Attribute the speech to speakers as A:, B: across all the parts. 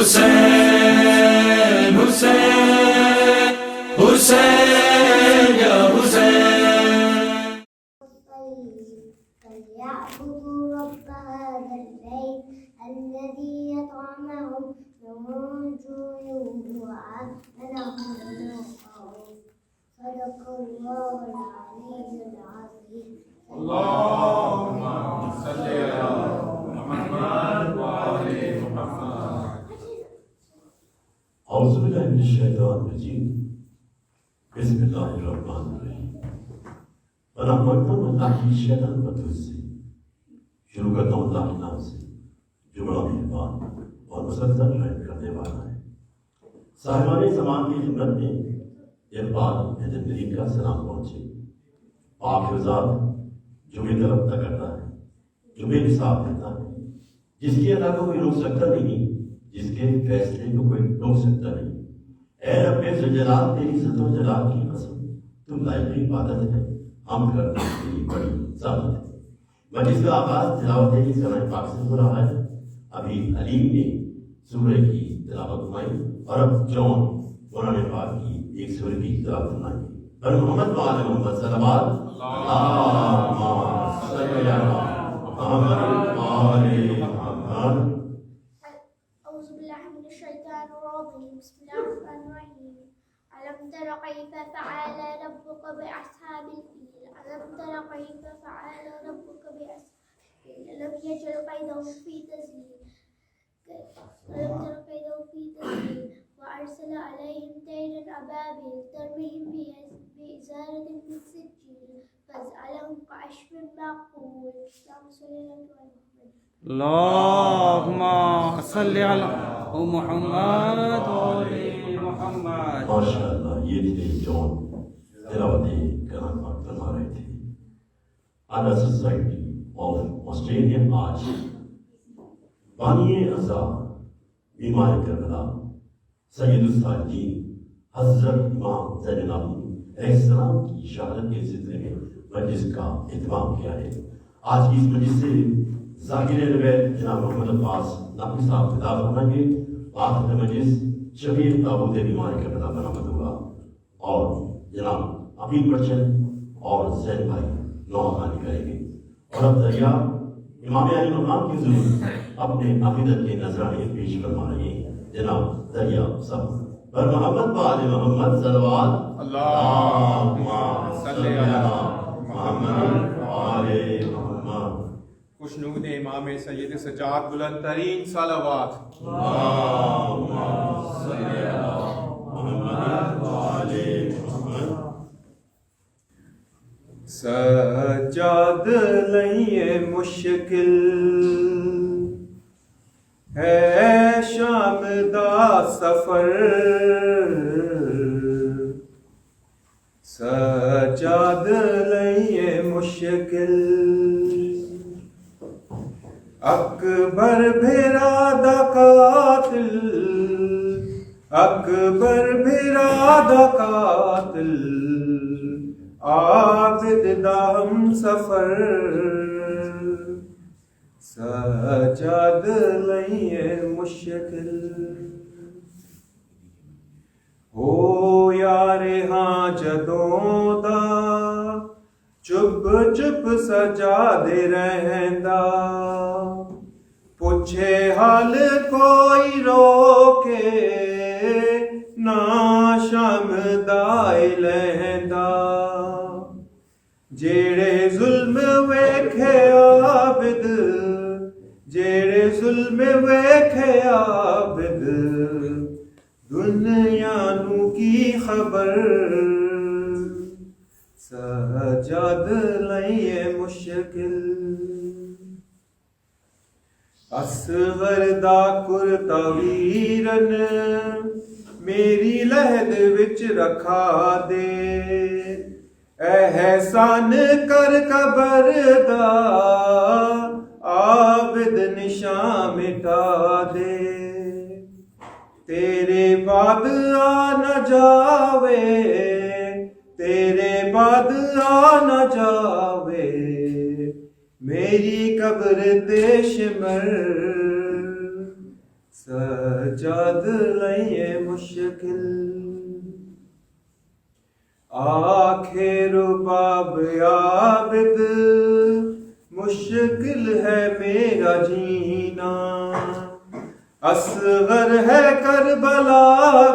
A: حسین حسین حسین یا حسین
B: فليعبدوا رب هذا البيت الذي يطعمهم من جوع وآمنهم من خوف صدق الله العلي العظيم.
A: اللهم صل على محمد وآل محمد.
C: اعوذ باللہ من الشیطان الرجیم. بسم اللہ الرحمن الرحیم. پناہ مانگتا ہوں اللہ کی شیطان بدوس سے. شروع کرتا ہوں اللہ کے نام سے جو بڑا مہربان اور مسلسل رحم کرنے والا ہے. صاحبان زمان کی خدمت میں ایک بار حضرت کریم کا سلام پہنچے. پاک ذات جو بے طلب کرتا ہے، جو بے حساب دیتا ہے، جس کی ادا کو کوئی روک سکتا نہیں، جس کے فیصلے کو کوئی روک سکتا نہیں. اے رب ذوالجلال، تیری عزت و جلال کی قسم، تم لائق عبادت ہے، ہم کرنے کی بڑی ضرورت ہے. مجلس کا آغاز تلاوت کلام پاک سے ہو رہا ہے. ابھی علیم نے سورہ کی تلاوت فرمائی اور اب جون قرآن پاک کی ایک سورہ کی تلاوت فرمائی. اور محمد وعلی محمد صلوات اللہم صلی علی محمد وعلی محمد.
B: أعوذ بالله من الشيطان الرجيم. بسم الله الرحمن الرحيم. ألم تر كيف فعل ربك بأصحاب الفيل؟ ألم تر كيف فعل ربك بأصحاب الفيل؟ لم يجعل كيدهم في تضليل. ألم تر كيدهم في تضليل وأرسل عليهم طيرا أبابيل ترميهم بحجارة من سجيل فجعلهم كعصف مأكول. اللهم صل على محمد.
D: اللهم صل على محمد وآل محمد.
C: ماشاءاللہ، یہ تھے جون تلاوت کلام پاک فرما رہے تھے. آنر سوسائٹی آف آسٹریلیا آج بانی اعضاء بیمار کربلا سید الصالحین حضرت امام زین العابدین علیہ السلام کی شہادت کے سلسلے میں مجلس کا اہتمام کیا ہے. آج کی اس مجلس سے ذاکر الوید جناب محمد عباس نقوی صاحب خطاب فرمائیں گے. آخر مجلس شبیر تابوت بیمار کربلا برآمد ہوا اور جناب عقیل پرچن اور زین بھائی نوحانی کریں گے. اور اب دریا امام علی مقام کی حضور اپنے عقیدت کے نذرانے پیش فرما رہے ہیں. جناب دریا صاحب پر محمد وآل محمد صلوات اللہم صلی علی محمد وآل محمد.
E: خوشنود امام سید سجاد بلند ترین صلوات
C: اللہم صلی علی محمد وآل محمد.
E: سجاد لئیے مشکل ہے شام دا سفر، سجاد لئیے مشکل اکبر بھیرا دا قاتل، اکبر بھیرا دا قاتل عابد دا ہم سفر، سجاد لئیے مشکل ہو یار ہاں جدوں دا چپ چپ سجادے رہندا، پوچھے حال کوئی روکے نہ شام دائی لہندا، جیڑے ظلم ویکھے عابد، جیڑے ظلم ویکھے عابد دنیا نو کی خبر، سجاد لئیے مشکل اصغر دا کرتا ویرن میری لہد وچ رکھا دے، احسان کر قبر دا عابد نشان مٹا دے، تیرے بعد آ نہ جاوے، تیرے بعد آ نہ جاوے میری قبر تے شمر، سجاد لئے مشکل آخر باب عابد مشکل ہے میرا جینا اصغر ہے کربلا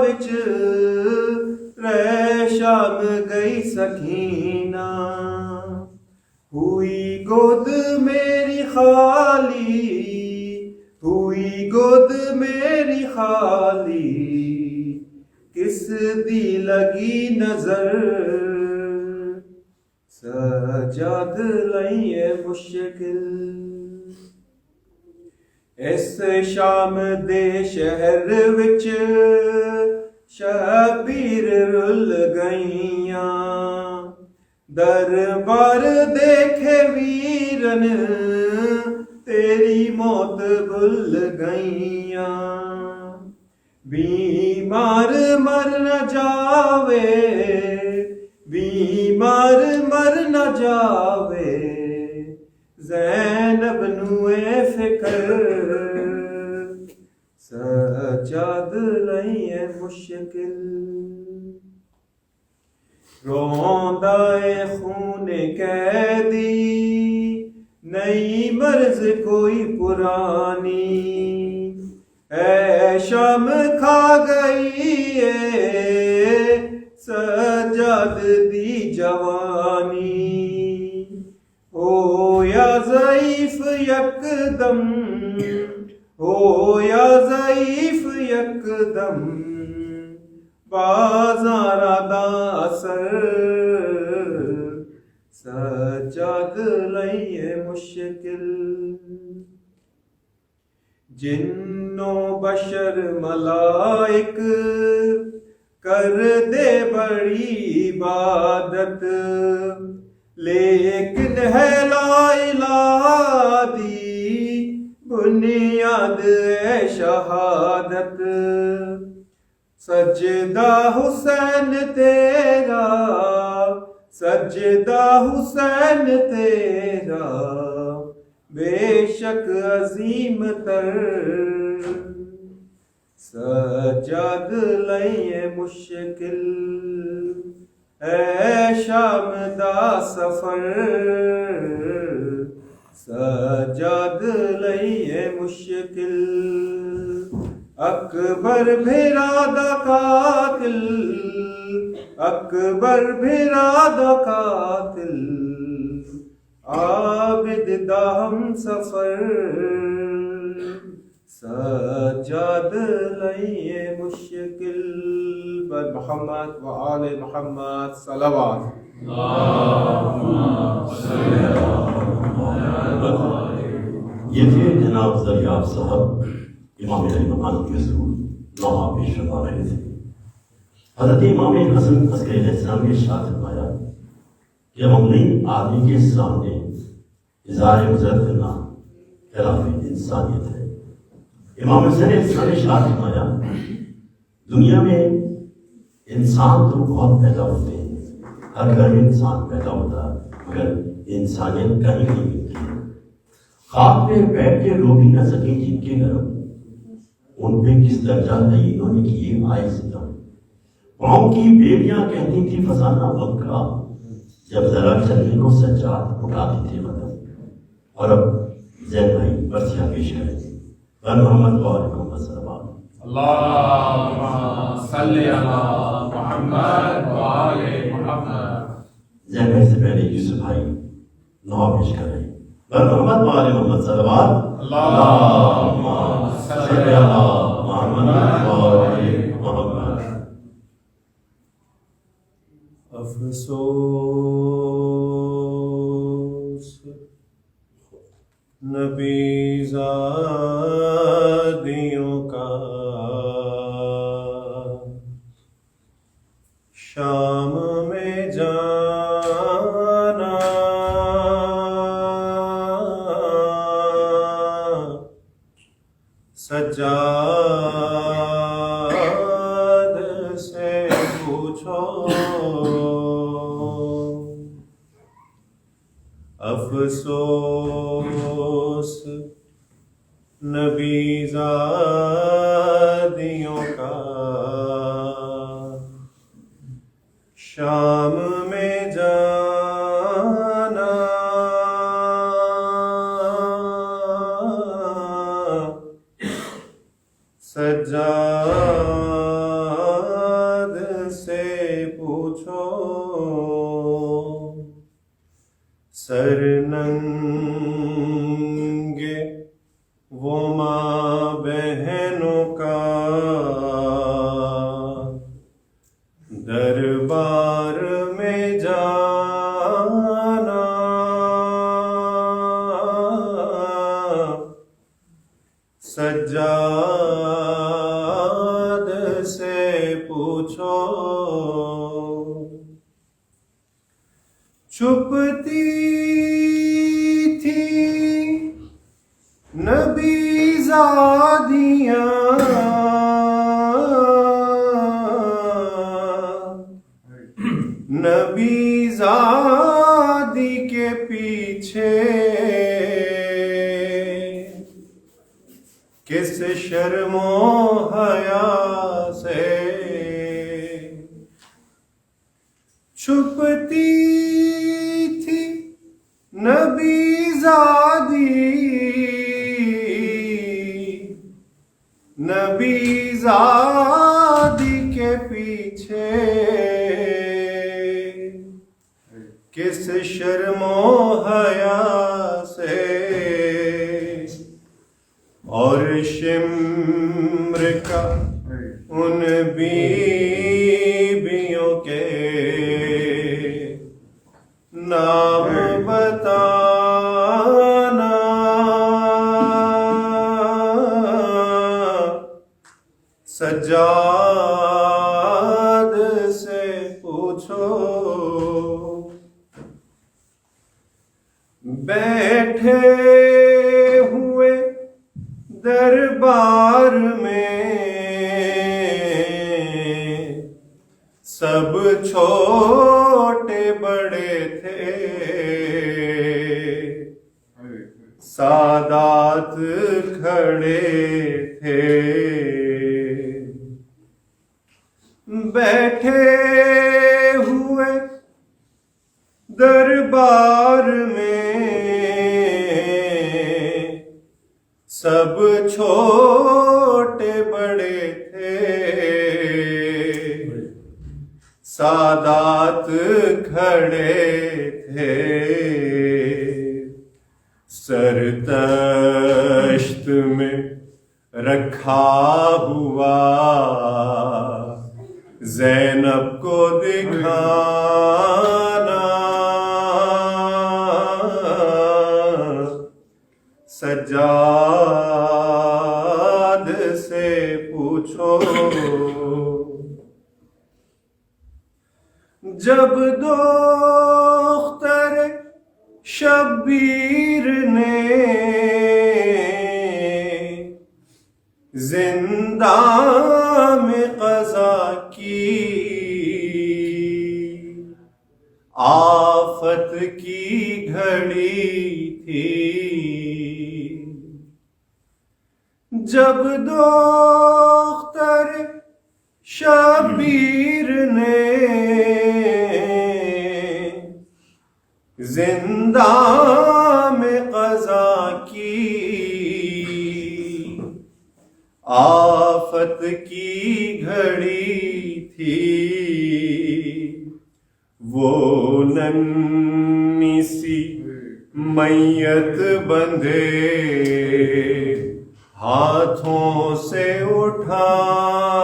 E: وچ رہ شام گئی سکینہ ہوئی گود میری خالی ہوئی گود میری خالی کس دی لگی نظر سجاد لئیے مشکل اس شام دے شہر وچ شبیر رل گئیاں دربار دیکھے ویرن تیری موت بھل گئیاں بیمار مر نہ جاوے بیمار مر نہ جاوے زینب نوے فکر سجاد لئیے مشکل روندائے خون قیدی نئی مرض کوئی پرانی اے شام کھا گئی ہے سجاد دی جوانی ہو یا ضعیف یکدم ہو یا ضعیف یکدم بازار دا اثر سجاد لئیے مشکل جنوں بشر ملائک کر دے بڑی عبادت لیکن ہے لا الہ دی بنیاد ہے شہادت سجدہ حسین تیرا سجدہ حسین تیرا بے شک عظیم تر سجاد لئیے مشکل اے شام دا سفر سجاد لئیے مشکل اکبر بھیرا دا قاتل اکبر بھیرا دا قاتل عابد دا ہم سفر سجاد لئیے مشکل بر محمد و آل محمد صلوات
C: یہ تھے جناب زریاب صاحب امام علی مقام کے ضرور نوحہ پیش فرما رہے تھے حضرت امام حسن عسکری علیہ السلام نے ارشاد فرمایا کہ مومن آدمی کے سامنے اظہار عزت کرنا خلاف انسانیت ہے امام حسن علیہ السلام نے ارشاد فرمایا دنیا میں انسان تو بہت پیدا ہوتے ہیں ہر گھر میں انسان پیدا ہوتا ہے مگر انسانیت کہیں نہیں ملتی ہے خواب میں بیٹھ کے رو بھی نہ سکیں جن کے گھر ان پہ کس درجہ نہیں انہوں نے کیے آئے ستم قوم کی بیٹیاں کہتی تھی فسانہ مکہ جب ذرا چلنے کو سجاد اٹھاتے تھے ختم اور اب زین بھائی برسیاں پیش کریں پر محمد و آل محمد صلی اللہ
A: اللہم صلی علی محمد و آل محمد
C: زین بھائی سے پہلے یوسف بھائی نوحہ پیش کر رہے ہیں پر محمد و آل محمد صلی اللہ اللہم صلی علی محمد و آل محمد
E: افسوس نبی زادیوں کا شام میں جانا سجاد سے پوچھو افسوس نبی زاد سجاد سے پوچھو سر ننگے وہ ماں بہنوں کا دربار میں جانا سجاد سے پوچھو چھپتی تھی نبی زادیاں نبی زادی کے پیچھے کس شرم و حیا سے چھپتی تھی نبی زادی نبی زادی کے پیچھے کس شرم و حیا سے اور شمر کا ان بیبیوں کے نام بتانا سجاد سے پوچھو بیٹھے ہوئے دربار میں سب چھوٹے بڑے تھے سادات کھڑے تھے بیٹھے ہوئے دربار میں سب چھوٹے بڑے تھے سادات کھڑے تھے سر تشت میں رکھا ہوا زینب کو دکھانا سجاد سے پوچھو جب دختر شبیر نے زندہ میں قضا کی آفت کی گھڑی تھی جب دختر شبیر نے زندہ میں قضا کی آفت کی گھڑی تھی وہ ننھی سی میت بندھے ہاتھوں سے اٹھانا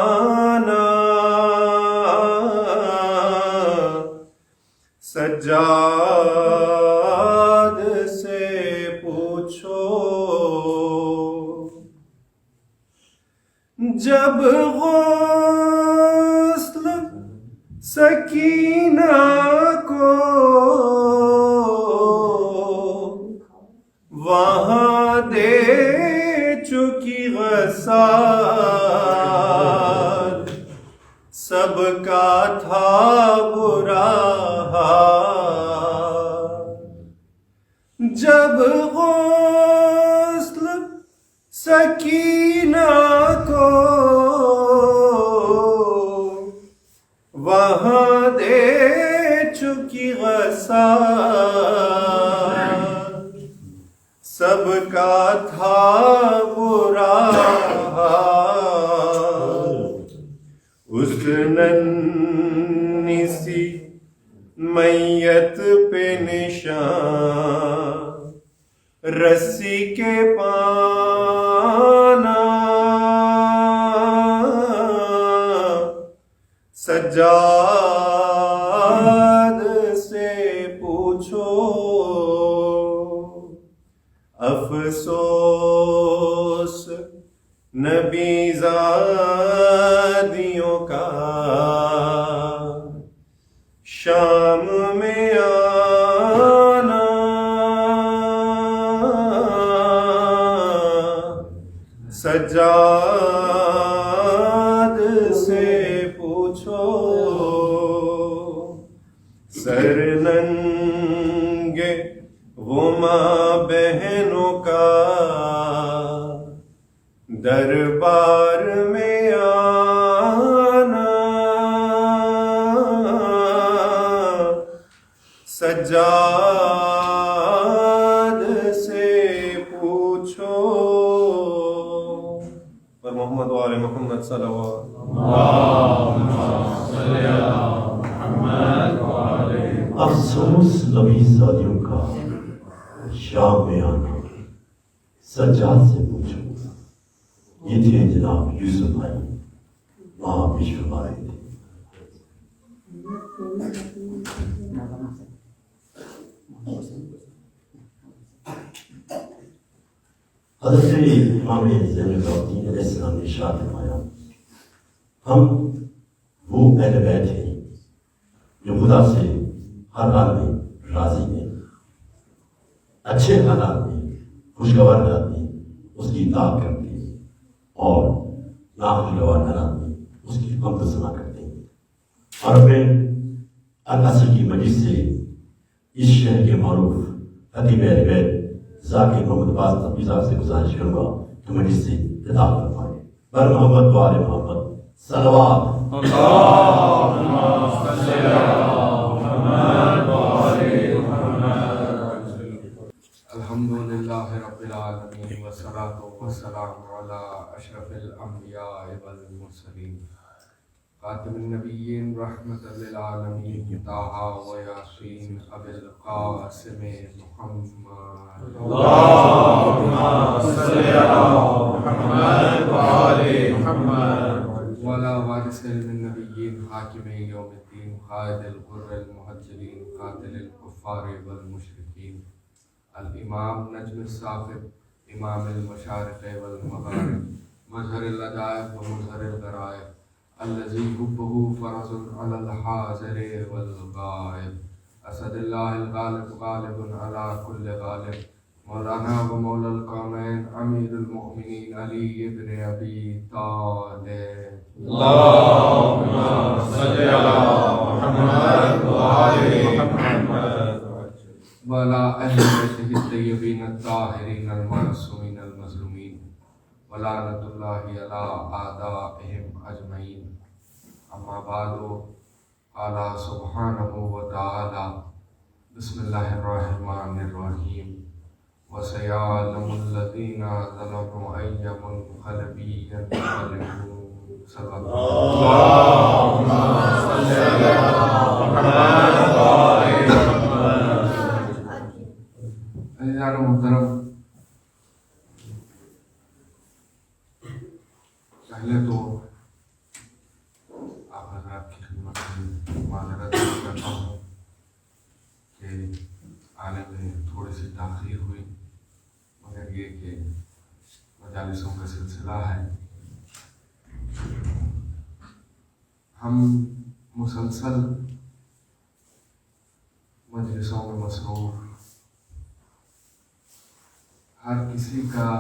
E: سجاد سے پوچھو جب غسل سکینہ کو وہاں دے چکی غسال سب کا تھا برا حال جب غسل سکینہ کو وہاں دے چکی غسال سب کا تھا برا حال ننھی سی میت پہ نشان رسی کے پانا سجاد سے پوچھو افسوس نبی زادیوں کا شام میں آنا سجاد سے پوچھو سر ننگے وہ ماں بہنوں کا دربار میں آنا سجاد سے پوچھو پر محمد و آل محمد صلوات
C: افسوس نبی زادیوں کا شام میں آنا سجاد سے پوچھو. یہ تھے جناب یوسف بھائی وہاں پیش فرما رہے تھے. حضرت امام زین العابدین علیہ السلام نے ارشاد فرمایا ہم وہ اہل بیت ہیں جو خدا سے ہر حال میں راضی ہیں، اچھے حالات میں خوشگوار حالات میں اس کی اطاعت کرتے ہیں اور ناخوشگوار حالات میں اس کی حمد و ثنا کرتے ہیں. اور میں العصر کی مجلس سے اس شہر کے معروف خطیب اہل بیت ذاکر محمد عباس نقوی صاحب سے گزارش کروں گا کہ مجلس سے خطاب فرمائیں. بر محمد و آل محمد صلوات.
A: الحمد للہ رب العالمین والصلاة والسلام علی اشرف الانبیاء والمرسلین خاتم النبیین رحمت للعالمین طٰہٰ و یاسین ابی القاسم محمد اللہم صلی علی محمد و آل محمد وعلی وارث النبیین حاکم یوم الدین قائد الغر المحجلین قاتل الکفار والمشرکین الامام نجم الثاقب امام المشارق والمغارب مظہر العجائب و مظہر الغرائب الذي حبه فرض على الحاضر والغائب اسد اللہ الغالب غالب على كل غالب مولانا و مولا القومین امیر المؤمنین علی ابن ابی طالب اللهم صل على محمد وآل محمد وعلى اہل بیتہ الطیبین الطاہرین المعصومین المظلومین ولعنۃ اللہ علی اعدائہم اجمعین. اما بعد قال سبحانہ وتعالی بسم اللہ الرحمن الرحیم وسيعلم الذين ظلموا أي منقلب ينقلبون. صدق اللهم صل على محمد وآل محمد. عزیزان محترم، پہلے تو آپ حضرات کی خدمت میں معذرت کرتا ہوں کہ آنے میں تھوڑی سی تاخیر ہوئی، مگر یہ کہ مجالسوں کا سلسلہ ہے. ہم مسلسل مجلسوں میں مصروف، ہر کسی کا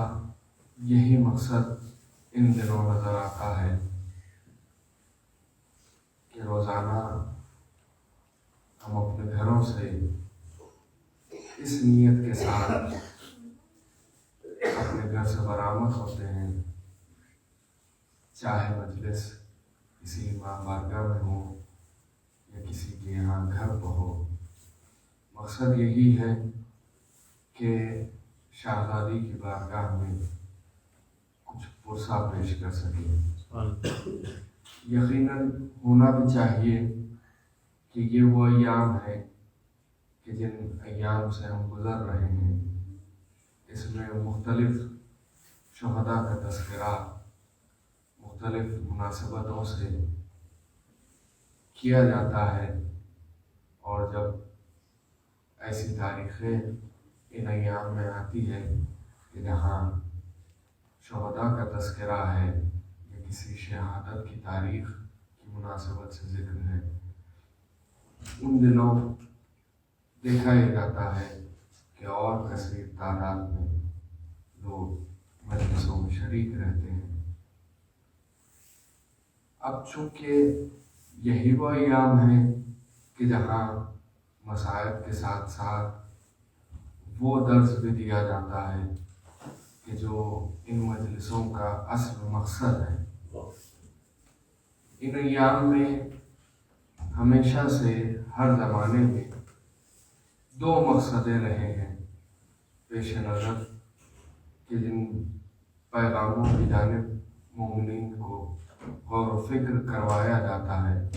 A: یہی مقصد ان دنوں نظر آتا ہے کہ روزانہ ہم اپنے گھروں سے اس نیت کے ساتھ اپنے گھر سے برآمد ہوتے ہیں، چاہے مجلس کسی ماں بارگاہ میں ہو یا کسی کے یہاں گھر پہ ہو. مقصد یہی ہے کہ شہزادی کی بارگاہ میں کچھ پرسہ پیش کر سکیں. یقیناً ہونا بھی چاہیے کہ یہ وہ ایام ہے کہ جن ایام سے ہم گزر رہے ہیں اس میں مختلف شہداء کا تذکرہ مختلف مناسبتوں سے کیا جاتا ہے، اور جب ایسی تاریخیں ان ایام میں آتی ہے کہ جہاں شہداء کا تذکرہ ہے یا کسی شہادت کی تاریخ کی مناسبت سے ذکر ہے، ان دنوں دیکھا یہ جاتا ہے کہ اور کثیر تعداد میں لوگ مجلسوں میں شریک رہتے ہیں۔ اب چونکہ یہی وہ ایام ہیں کہ جہاں مصائب کے ساتھ ساتھ وہ درس بھی دیا جاتا ہے کہ جو ان مجلسوں کا اصل مقصد ہے۔ ان ایام میں ہمیشہ سے ہر زمانے میں دو مقصدیں رہے ہیں پیش نظر کہ جن پیغاموں کی جانب مومنین کو غور و فکر کروایا جاتا ہے،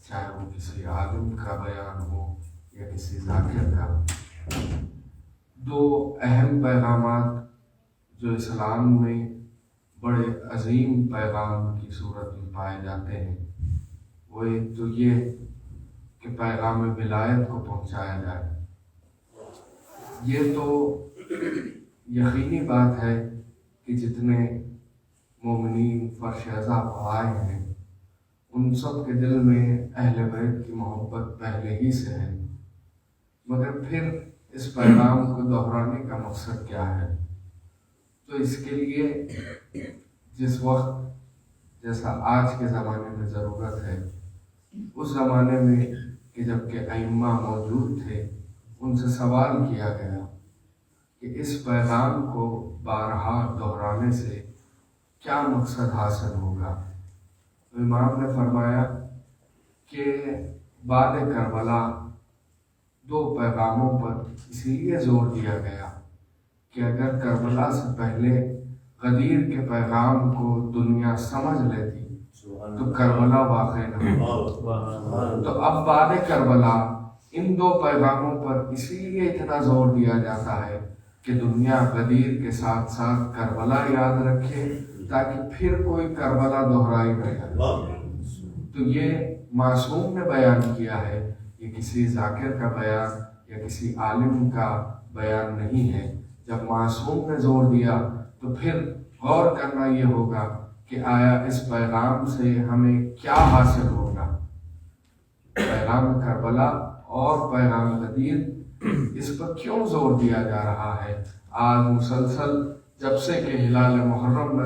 A: چاہے وہ کسی عالم کا بیان ہو یا کسی ذاکر کا۔ دو اہم پیغامات جو اسلام میں بڑے عظیم پیغام کی صورت میں پائے جاتے ہیں، وہ ایک تو یہ کہ پیغام ولایت کو پہنچایا جائے۔ یہ تو یقینی بات ہے کہ جتنے مومنین فرش عذاب آئے ہیں ان سب کے دل میں اہل بیت کی محبت پہلے ہی سے ہے، مگر پھر اس پیغام کو دہرانے کا مقصد کیا ہے؟ تو اس کے لیے جس وقت جیسا آج کے زمانے میں ضرورت ہے، اس زمانے میں کہ جب کہ ائمہ موجود تھے ان سے سوال کیا گیا کہ اس پیغام کو بارہا دہرانے سے کیا مقصد حاصل ہوگا؟ تو امام نے فرمایا کہ بعد کربلا دو پیغاموں پر اسی لیے زور دیا گیا کہ اگر کربلا سے پہلے غدیر کے پیغام کو دنیا سمجھ لیتی تو کربلا واقع نہ ہوتا۔ تو اب بعد کربلا ان دو پیغاموں پر اسی لیے اتنا زور دیا جاتا ہے کہ دنیا غدیر کے ساتھ ساتھ کربلا یاد رکھے تاکہ پھر کوئی کربلا دہرائی نہ جائے۔ تو یہ معصوم نے بیان کیا ہے، یہ کسی ذاکر کا بیان یا کسی عالم کا بیان نہیں ہے۔ جب معصوم نے زور دیا تو پھر غور کرنا یہ ہوگا کہ آیا اس پیغام سے ہمیں کیا حاصل ہوگا؟ پیغام کربلا اور پیغام غدیر، اس پر کیوں زور دیا جا رہا ہے؟ آج مسلسل جب سے کہ ہلال محرم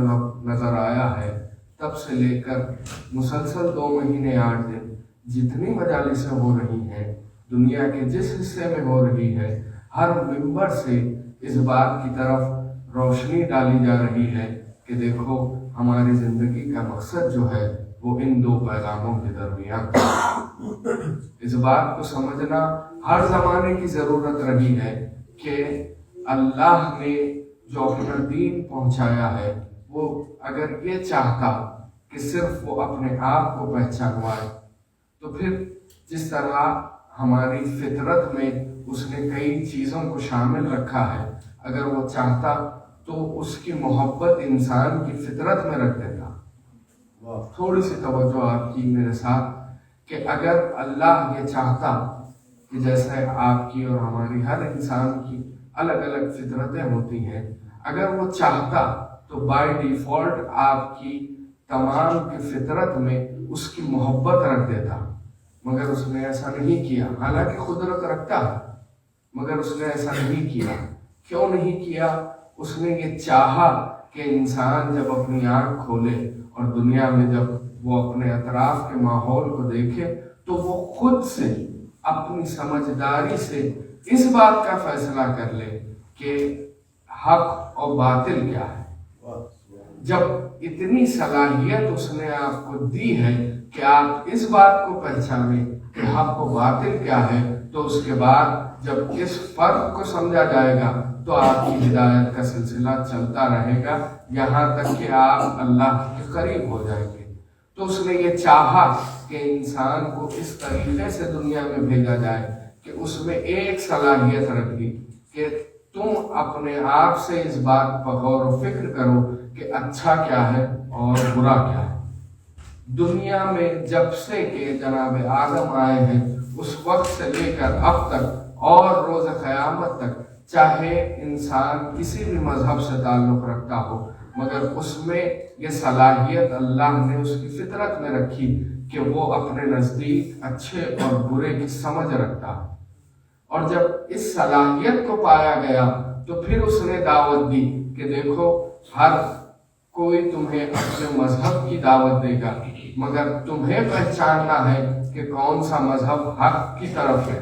A: نظر آیا ہے تب سے لے کر مسلسل 2 مہینے 8 دن جتنی مجالسیں ہو رہی ہیں دنیا کے جس حصے میں ہو رہی ہے، ہر ممبر سے اس بات کی طرف روشنی ڈالی جا رہی ہے کہ دیکھو ہماری زندگی کا مقصد جو ہے وہ ان دو پیغاموں کے درمیان اس بات کو سمجھنا ہر زمانے کی ضرورت رہی ہے کہ اللہ نے جو اپنا دین پہنچایا ہے وہ اگر یہ چاہتا کہ صرف وہ اپنے آپ کو پہچانوائے تو پھر جس طرح ہماری فطرت میں اس نے کئی چیزوں کو شامل رکھا ہے، اگر وہ چاہتا تو اس کی محبت انسان کی فطرت میں رکھ دیتا۔ تھوڑی سی توجہ آپ کی میرے ساتھ کہ اگر اللہ یہ چاہتا کہ جیسے آپ کی اور ہماری ہر انسان کی الگ الگ فطرتیں ہوتی ہیں، اگر وہ چاہتا تو بائی ڈیفالٹ آپ کی تمام کی فطرت میں اس کی محبت رکھ دیتا، مگر اس نے ایسا نہیں کیا۔ حالانکہ قدرت رکھتا ہے مگر اس نے ایسا نہیں کیا۔ کیوں نہیں کیا؟ اس نے یہ چاہا کہ انسان جب اپنی آنکھ کھولے اور دنیا میں جب وہ اپنے اطراف کے ماحول کو دیکھے تو وہ خود سے اپنی سمجھداری سے اس بات کا فیصلہ کر لے کہ حق اور باطل کیا ہے۔ جب اتنی صلاحیت اس نے آپ کو دی ہے کہ آپ اس بات کو پہچانیں کہ حق و باطل کیا ہے، تو اس کے بعد جب اس فرق کو سمجھا جائے گا تو آپ کی ہدایت کا سلسلہ چلتا رہے گا یہاں تک کہ آپ اللہ کے قریب ہو جائیں گے۔ تو اس نے یہ چاہا کہ انسان کو اس طریقے سے دنیا میں بھیجا جائے کہ اس میں ایک صلاحیت رکھی کہ تم اپنے آپ سے اس بات پر غور و فکر کرو کہ اچھا کیا ہے اور برا کیا ہے۔ دنیا میں جب سے کہ جناب آدم آئے ہیں اس وقت سے لے کر اب تک اور روز قیامت تک، چاہے انسان کسی بھی مذہب سے تعلق رکھتا ہو، مگر اس میں یہ صلاحیت اللہ نے اس کی فطرت میں رکھی کہ وہ اپنے نزدیک اچھے اور برے کی سمجھ رکھتا ہے۔ اور جب اس صلاحیت کو پایا گیا تو پھر اس نے دعوت دی کہ دیکھو ہر کوئی تمہیں اپنے مذہب کی دعوت دے گا، مگر تمہیں پہچاننا ہے کہ کون سا مذہب حق کی طرف ہے۔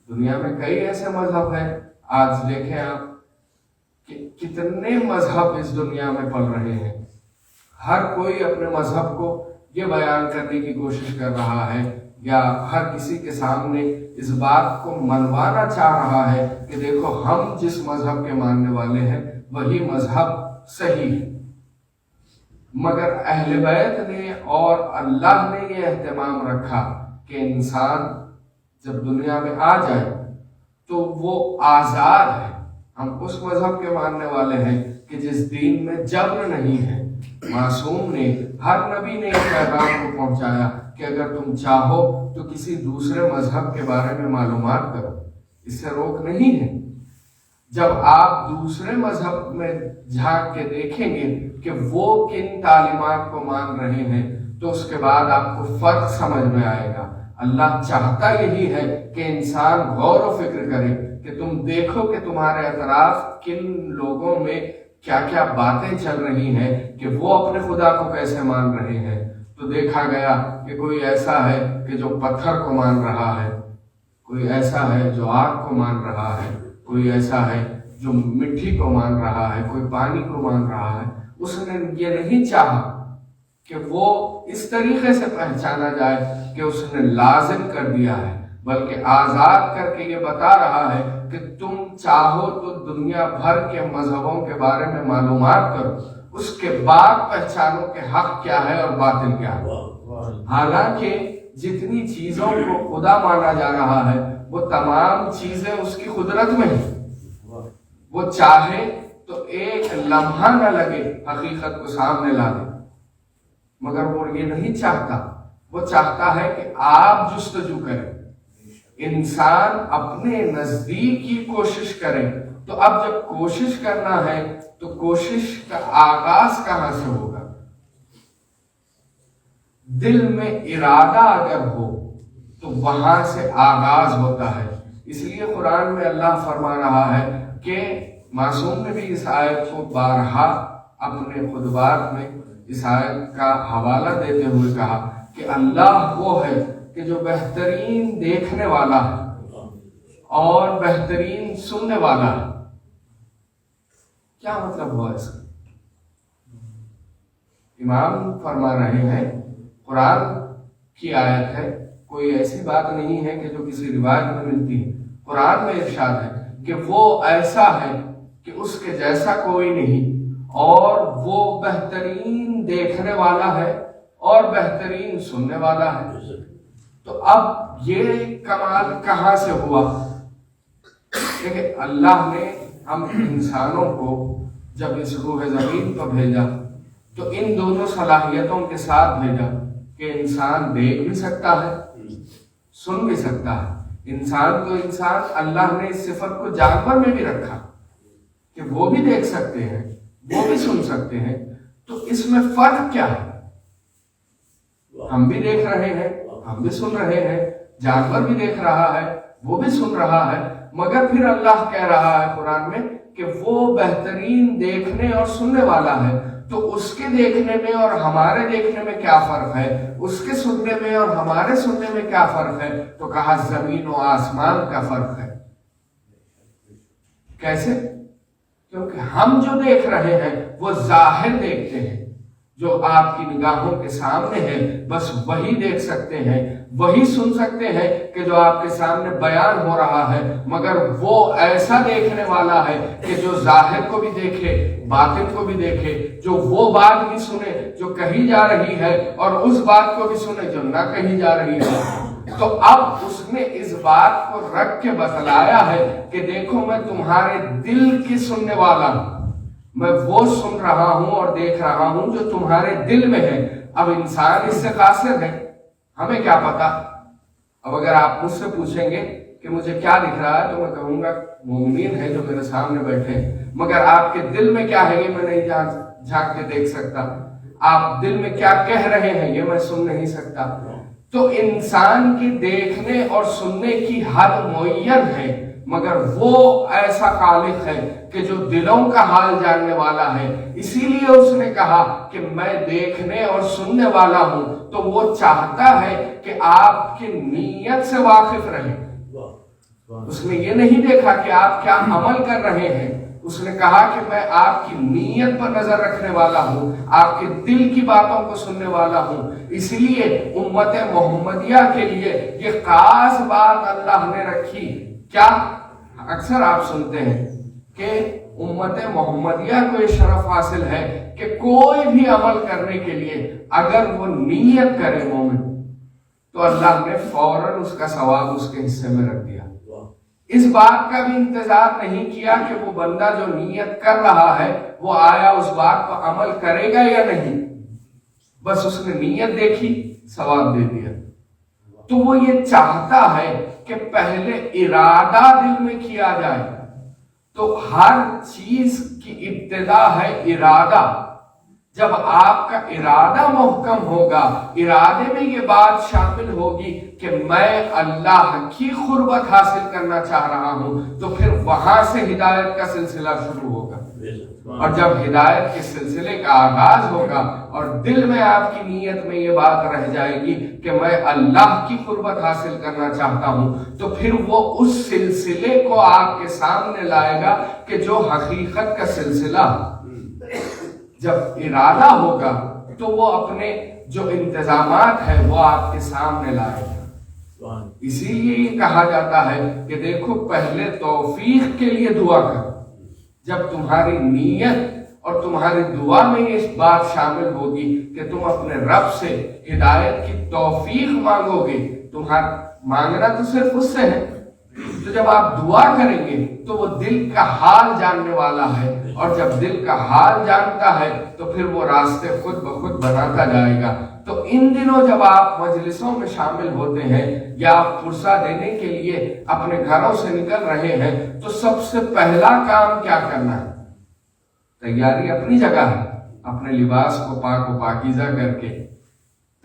A: دنیا میں کئی ایسے مذہب ہیں، آج دیکھیں آپ کہ کتنے مذہب اس دنیا میں پل رہے ہیں۔ ہر کوئی اپنے مذہب کو یہ بیان کرنے کی کوشش کر رہا ہے یا ہر کسی کے سامنے اس بات کو منوانا چاہ رہا ہے کہ دیکھو ہم جس مذہب کے ماننے والے ہیں وہی مذہب صحیح ہے۔ مگر اہل بیت نے اور اللہ نے یہ اہتمام رکھا کہ انسان جب دنیا میں آ جائے تو وہ آزاد ہے۔ ہم اس مذہب کے ماننے والے ہیں کہ جس دین میں جبر نہیں ہے۔ معصوم نے، ہر نبی نے اس پیغام کو پہنچایا کہ اگر تم چاہو تو کسی دوسرے مذہب کے بارے میں معلومات کرو، اس سے روک نہیں ہے۔ جب آپ دوسرے مذہب میں جھانک کے دیکھیں گے کہ وہ کن تعلیمات کو مان رہے ہیں تو اس کے بعد آپ کو فرق سمجھ میں آئے گا۔ اللہ چاہتا یہی ہے کہ انسان غور و فکر کرے کہ تم دیکھو کہ تمہارے اطراف کن لوگوں میں کیا کیا باتیں چل رہی ہیں کہ وہ اپنے خدا کو کیسے مان رہے ہیں۔ تو دیکھا گیا کہ کوئی ایسا ہے کہ جو پتھر کو مان رہا ہے، کوئی ایسا ہے جو آگ کو مان رہا ہے، کوئی ایسا ہے جو مٹی کو مان رہا ہے، کوئی پانی کو مان رہا ہے۔ اس نے یہ نہیں چاہا کہ وہ اس طریقے سے پہچانا جائے کہ اس نے لازم کر دیا ہے، بلکہ آزاد کر کے یہ بتا رہا ہے کہ تم چاہو تو دنیا بھر کے مذہبوں کے بارے میں معلومات کرو، اس کے بعد پہچانو کہ حق کیا ہے اور باطل کیا ہے۔ حالانکہ جتنی چیزوں کو خدا مانا جا رہا ہے وہ تمام چیزیں اس کی قدرت میں ہیں۔ وہ چاہے تو ایک لمحہ نہ لگے حقیقت کو سامنے لا دے، مگر وہ یہ نہیں چاہتا۔ وہ چاہتا ہے کہ آپ جستجو کریں، انسان اپنے نزدیک کی کوشش کریں۔ تو اب جب کوشش کرنا ہے تو کوشش کا آغاز کہاں سے ہوگا؟ دل میں ارادہ اگر ہو تو وہاں سے آغاز ہوتا ہے۔ اس لیے قرآن میں اللہ فرما رہا ہے کہ معصوم نے بھی اس آیت کو بارہا اپنے خطبات میں اس آیت کا حوالہ دیتے ہوئے کہا کہ اللہ وہ ہے کہ جو بہترین دیکھنے والا ہے اور بہترین سننے والا ہے۔ کیا مطلب ہوا اس کا؟ امام فرما رہے ہیں قرآن کی آیت ہے، کوئی ایسی بات نہیں ہے کہ جو کسی روایت میں ملتی ہے۔ قرآن میں ارشاد ہے کہ وہ ایسا ہے کہ اس کے جیسا کوئی نہیں، اور وہ بہترین دیکھنے والا ہے اور بہترین سننے والا ہے۔ تو اب یہ کمال کہاں سے ہوا؟ کہ اللہ نے ہم انسانوں کو جب اس روح زمین پر بھیجا تو ان دونوں صلاحیتوں کے ساتھ بھیجا کہ انسان دیکھ بھی سکتا ہے، سن بھی سکتا ہے۔ انسان تو انسان، اللہ نے اس صفت کو جانور میں بھی رکھا کہ وہ بھی دیکھ سکتے ہیں، وہ بھی سن سکتے ہیں۔ تو اس میں فرق کیا ہے؟ ہم بھی دیکھ رہے ہیں، ہم بھی سن رہے ہیں، جانور بھی دیکھ رہا ہے، وہ بھی سن رہا ہے، مگر پھر اللہ کہہ رہا ہے قرآن میں کہ وہ بہترین دیکھنے اور سننے والا ہے۔ تو اس کے دیکھنے میں اور ہمارے دیکھنے میں کیا فرق ہے؟ اس کے سننے میں اور ہمارے سننے میں کیا فرق ہے؟ تو کہا زمین و آسمان کا فرق ہے۔ کیسے؟ کیونکہ ہم جو دیکھ رہے ہیں وہ ظاہر دیکھتے ہیں، جو آپ کی نگاہوں کے سامنے ہے بس وہی دیکھ سکتے ہیں، وہی سن سکتے ہیں کہ جو آپ کے سامنے بیان ہو رہا ہے، مگر وہ ایسا دیکھنے والا ہے کہ جو ظاہر کو بھی دیکھے، باطن کو بھی دیکھے، جو وہ بات بھی سنے جو کہی جا رہی ہے اور اس بات کو بھی سنے جو نہ کہی جا رہی ہے۔ تو اب اس نے اس بات کو رکھ کے بتلایا ہے کہ دیکھو میں تمہارے دل کی سننے والا ہوں، میں وہ سن رہا ہوں اور دیکھ رہا ہوں جو تمہارے دل میں ہے۔ اب انسان اس سے قاصر ہے، ہمیں کیا پتا؟ اب اگر آپ مجھ سے پوچھیں گے کہ مجھے کیا دکھ رہا ہے تو میں کہوں گا مومنین ہے جو میرے سامنے بیٹھے ہیں، مگر آپ کے دل میں کیا ہے یہ میں نہیں جھانک کے دیکھ سکتا، آپ دل میں کیا کہہ رہے ہیں یہ میں سن نہیں سکتا۔ تو انسان کی دیکھنے اور سننے کی حد معین ہے، مگر وہ ایسا خالق ہے کہ جو دلوں کا حال جاننے والا ہے۔ اسی لیے اس نے کہا کہ میں دیکھنے اور سننے والا ہوں، تو وہ چاہتا ہے کہ آپ کی نیت سے واقف رہے۔ اس نے یہ نہیں دیکھا کہ آپ کیا عمل کر رہے ہیں، اس نے کہا کہ میں آپ کی نیت پر نظر رکھنے والا ہوں، آپ کے دل کی باتوں کو سننے والا ہوں۔ اس لیے امت محمدیہ کے لیے یہ خاص بات اللہ نے رکھی۔ کیا؟ اکثر آپ سنتے ہیں کہ امت محمدیہ کو یہ شرف حاصل ہے کہ کوئی بھی عمل کرنے کے لیے اگر وہ نیت کرے مومن تو اللہ نے فوراً اس کا ثواب اس کے حصے میں رکھ دیا۔ اس بات کا بھی انتظار نہیں کیا کہ وہ بندہ جو نیت کر رہا ہے وہ آیا اس بات کو عمل کرے گا یا نہیں، بس اس نے نیت دیکھی ثواب دے دیا۔ تو وہ یہ چاہتا ہے کہ پہلے ارادہ دل میں کیا جائے۔ تو ہر چیز کی ابتدا ہے ارادہ۔ جب آپ کا ارادہ محکم ہوگا، ارادے میں یہ بات شامل ہوگی کہ میں اللہ کی قربت حاصل کرنا چاہ رہا ہوں، تو پھر وہاں سے ہدایت کا سلسلہ شروع ہوگا۔ اور جب ہدایت کے سلسلے کا آغاز ہوگا اور دل میں آپ کی نیت میں یہ بات رہ جائے گی کہ میں اللہ کی قربت حاصل کرنا چاہتا ہوں، تو پھر وہ اس سلسلے کو آپ کے سامنے لائے گا کہ جو حقیقت کا سلسلہ۔ جب ارادہ ہوگا تو وہ اپنے جو انتظامات ہیں وہ آپ کے سامنے لائے گا۔ اسی لیے یہ کہا جاتا ہے کہ دیکھو پہلے توفیق کے لیے دعا کرو۔ جب تمہاری نیت اور تمہاری دعا میں یہ بات شامل ہوگی کہ تم اپنے رب سے ہدایت کی توفیق مانگو گے، تمہارا مانگنا تو صرف اس سے ہے، تو جب آپ دعا کریں گے تو وہ دل کا حال جاننے والا ہے، اور جب دل کا حال جانتا ہے تو پھر وہ راستے خود بخود بناتا جائے گا۔ تو ان دنوں جب آپ مجلسوں میں شامل ہوتے ہیں یا آپ فرصہ دینے کے لیے اپنے گھروں سے نکل رہے ہیں تو سب سے پہلا کام کیا کرنا ہے؟ تیاری اپنی جگہ ہے، اپنے لباس کو پاک و پاکیزہ کر کے،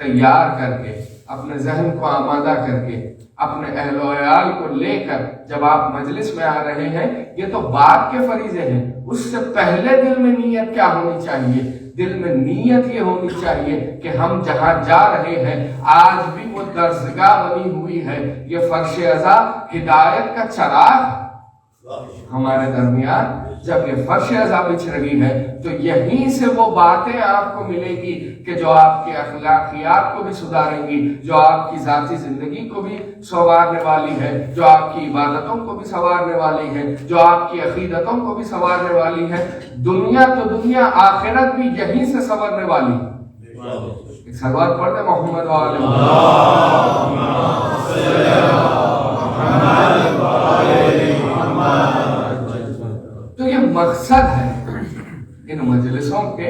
A: تیار کر کے، اپنے ذہن کو آمادہ کر کے، اپنے اہل و عیال کو لے کر جب آپ مجلس میں آ رہے ہیں، یہ تو بعد کے فریضے ہیں، اس سے پہلے دل میں نیت کیا ہونی چاہیے؟ دل میں نیت یہ ہونی چاہیے کہ ہم جہاں جا رہے ہیں آج بھی وہ درسگاہ بنی ہوئی ہے، یہ فرش ازا ہدایت کا چراغ ہمارے درمیان۔ جب یہ فرش ازا بچھ رہی ہے تو یہیں سے وہ باتیں آپ کو ملے گی کہ جو آپ کے اخلاقیات کو بھی سدھاریں گی، جو آپ کی ذاتی زندگی کو بھی سنوارنے والی ہے، جو آپ کی عبادتوں کو بھی سنوارنے والی ہے، جو آپ کی عقیدتوں کو بھی سنوارنے والی ہے۔ دنیا تو دنیا، آخرت بھی یہیں سے سنورنے والی ہے۔ ایک صلوات پڑھ دیں محمد وآلہ تو یہ مقصد ہے۔ ان مجلسوں کے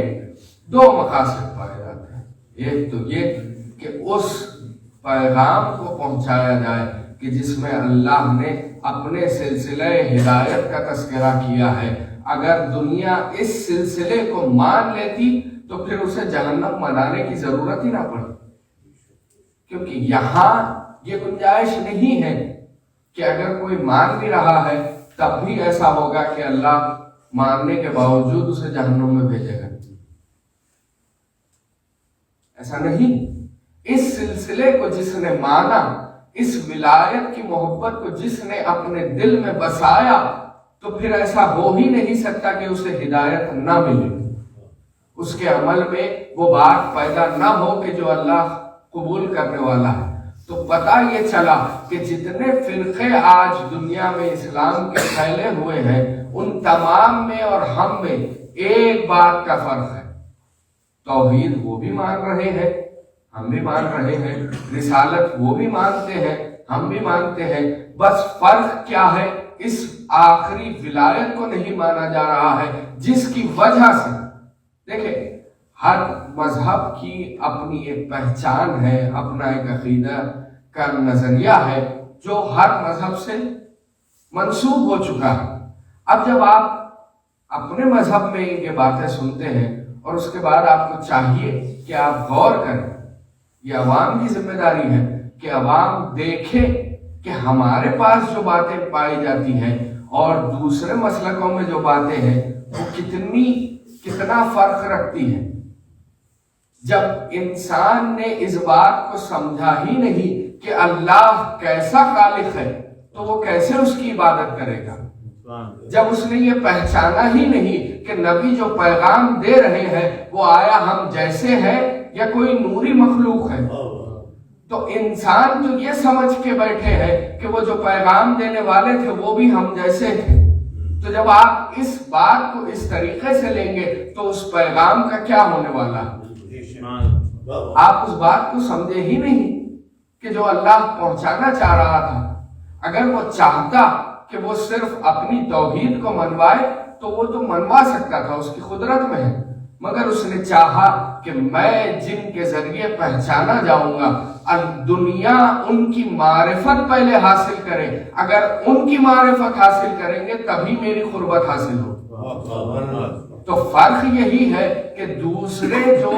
A: دو مقاصد پائے جاتے ہیں، ایک تو یہ کہ اس پیغام کو پہنچایا جائے کہ جس میں اللہ نے اپنے سلسلہ ہدایت کا تذکرہ کیا ہے۔ اگر دنیا اس سلسلے کو مان لیتی تو پھر اسے جہنم منانے کی ضرورت ہی نہ پڑتی، کیونکہ یہاں یہ گنجائش نہیں ہے کہ اگر کوئی مان بھی رہا ہے تب بھی ایسا ہوگا کہ اللہ ماننے کے باوجود اسے جہنم میں بھیجے گا، ایسا نہیں۔ اس سلسلے کو جس نے مانا، اس ولایت کی محبت کو جس نے اپنے دل میں بسایا، تو پھر ایسا ہو ہی نہیں سکتا کہ اسے ہدایت نہ ملے۔ اس کے عمل میں وہ بات پیدا نہ ہو کہ جو اللہ قبول کرنے والا ہے۔ تو پتہ یہ چلا کہ جتنے فرقے آج دنیا میں اسلام کے پھیلے ہوئے ہیں ان تمام میں اور ہم میں ایک بات کا فرق ہے، توحید وہ بھی مان رہے ہیں، ہم بھی مان رہے ہیں، رسالت وہ بھی مانتے ہیں، ہم بھی مانتے ہیں، بس فرق کیا ہے؟ اس آخری ولایت کو نہیں مانا جا رہا ہے جس کی وجہ سے، دیکھیں ہر مذہب کی اپنی ایک پہچان ہے، اپنا ایک عقیدہ کا نظریہ ہے جو ہر مذہب سے منسوب ہو چکا ہے۔ اب جب آپ اپنے مذہب میں یہ باتیں سنتے ہیں اور اس کے بعد آپ کو چاہیے کہ آپ غور کریں، یہ عوام کی ذمہ داری ہے کہ عوام دیکھے کہ ہمارے پاس جو باتیں پائی جاتی ہیں اور دوسرے مسلکوں میں جو باتیں ہیں وہ کتنا فرق رکھتی ہیں۔ جب انسان نے اس بات کو سمجھا ہی نہیں کہ اللہ کیسا خالق ہے تو وہ کیسے اس کی عبادت کرے گا؟ جب اس نے یہ پہچانا ہی نہیں کہ نبی جو پیغام دے رہے ہیں وہ آیا ہم جیسے ہے یا کوئی نوری مخلوق ہے، تو انسان تو یہ سمجھ کے بیٹھے ہیں کہ وہ جو پیغام دینے والے تھے وہ بھی ہم جیسے تھے۔ تو جب آپ اس بات کو اس طریقے سے لیں گے تو اس پیغام کا کیا ہونے والا ہے؟ آپ اس بات کو سمجھے ہی نہیں کہ جو اللہ پہنچانا چاہ رہا تھا، اگر وہ چاہتا کہ وہ صرف اپنی توحید کو منوائے تو وہ تو منوا سکتا تھا، اس کی قدرت میں ہے، مگر اس نے چاہا کہ میں جن کے ذریعے پہچانا جاؤں گا دنیا ان کی معرفت پہلے حاصل کرے، اگر ان کی معرفت حاصل کریں گے تبھی میری قربت حاصل ہو۔ تو فرق یہی ہے کہ دوسرے جو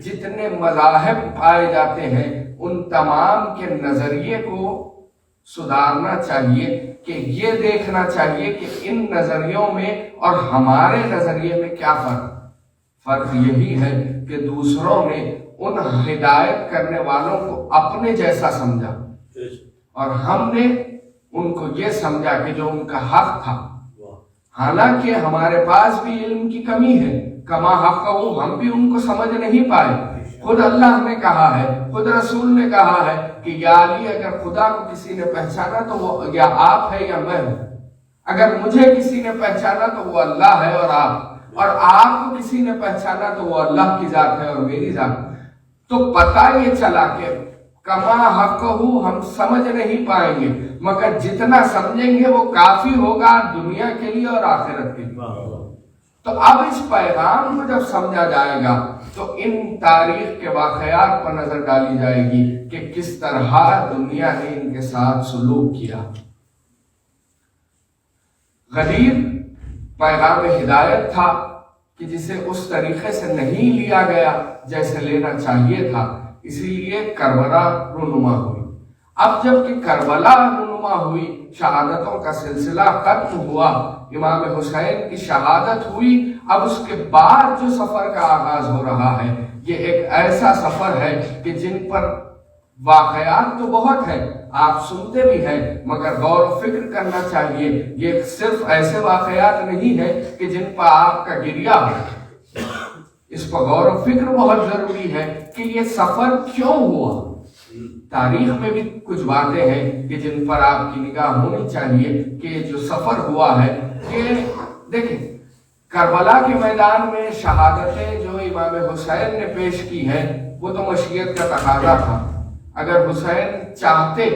A: جتنے مذاہب پائے جاتے ہیں ان تمام کے نظریے کو سدھارنا چاہیے، کہ یہ دیکھنا چاہیے کہ ان نظریوں میں اور ہمارے نظریے میں کیا فرق یہی ہے کہ دوسروں نے ان ہدایت کرنے والوں کو اپنے جیسا سمجھا اور ہم نے ان کو یہ سمجھا کہ جو ان کا حق تھا، حالانکہ ہمارے پاس بھی علم کی کمی ہے، کما حق ہم بھی ان کو سمجھ نہیں پائے۔ خود اللہ نے کہا ہے، خود رسول نے کہا ہے کہ یا علی اگر خدا کو کسی نے پہچانا تو وہ یا آپ ہے یا میں ہوں، اگر مجھے کسی نے پہچانا تو وہ اللہ ہے اور آپ کو کسی نے پہچانا تو وہ اللہ کی ذات ہے اور میری ذات۔ تو پتہ یہ چلا کہ کما حق ہم سمجھ نہیں پائیں گے، مگر جتنا سمجھیں گے وہ کافی ہوگا دنیا کے لیے اور آخرت کے لیے۔ تو اب اس پیغام کو جب سمجھا جائے گا تو ان تاریخ کے واقعات پر نظر ڈالی جائے گی کہ کس طرح دنیا نے ان کے ساتھ سلوک کیا۔ غدیر پیغام ہدایت تھا کہ جسے اس طریقے سے نہیں لیا گیا جیسے لینا چاہیے تھا، اسی لیے کربلا رونما ہوئی۔ اب جب کہ کربلا رونما ہوئی، شہادتوں کا سلسلہ ختم ہوا، امام حسین کی شہادت ہوئی، اب اس کے بعد جو سفر کا آغاز ہو رہا ہے یہ ایک ایسا سفر ہے کہ جن پر واقعات تو بہت ہیں، آپ سنتے بھی ہیں، مگر غور و فکر کرنا چاہیے۔ یہ صرف ایسے واقعات نہیں ہیں کہ جن پر آپ کا گریہ ہو، اس پر غور و فکر بہت ضروری ہے کہ یہ سفر کیوں ہوا۔ تاریخ میں بھی کچھ باتیں ہیں کہ جن پر آپ کی نگاہ ہونی چاہیے کہ جو سفر ہوا ہے کہ دیکھیں کربلا کے میدان میں شہادتیں جو امام حسین نے پیش کی ہیں وہ تو مشیت کا تقاضا تھا۔ اگر حسین چاہتے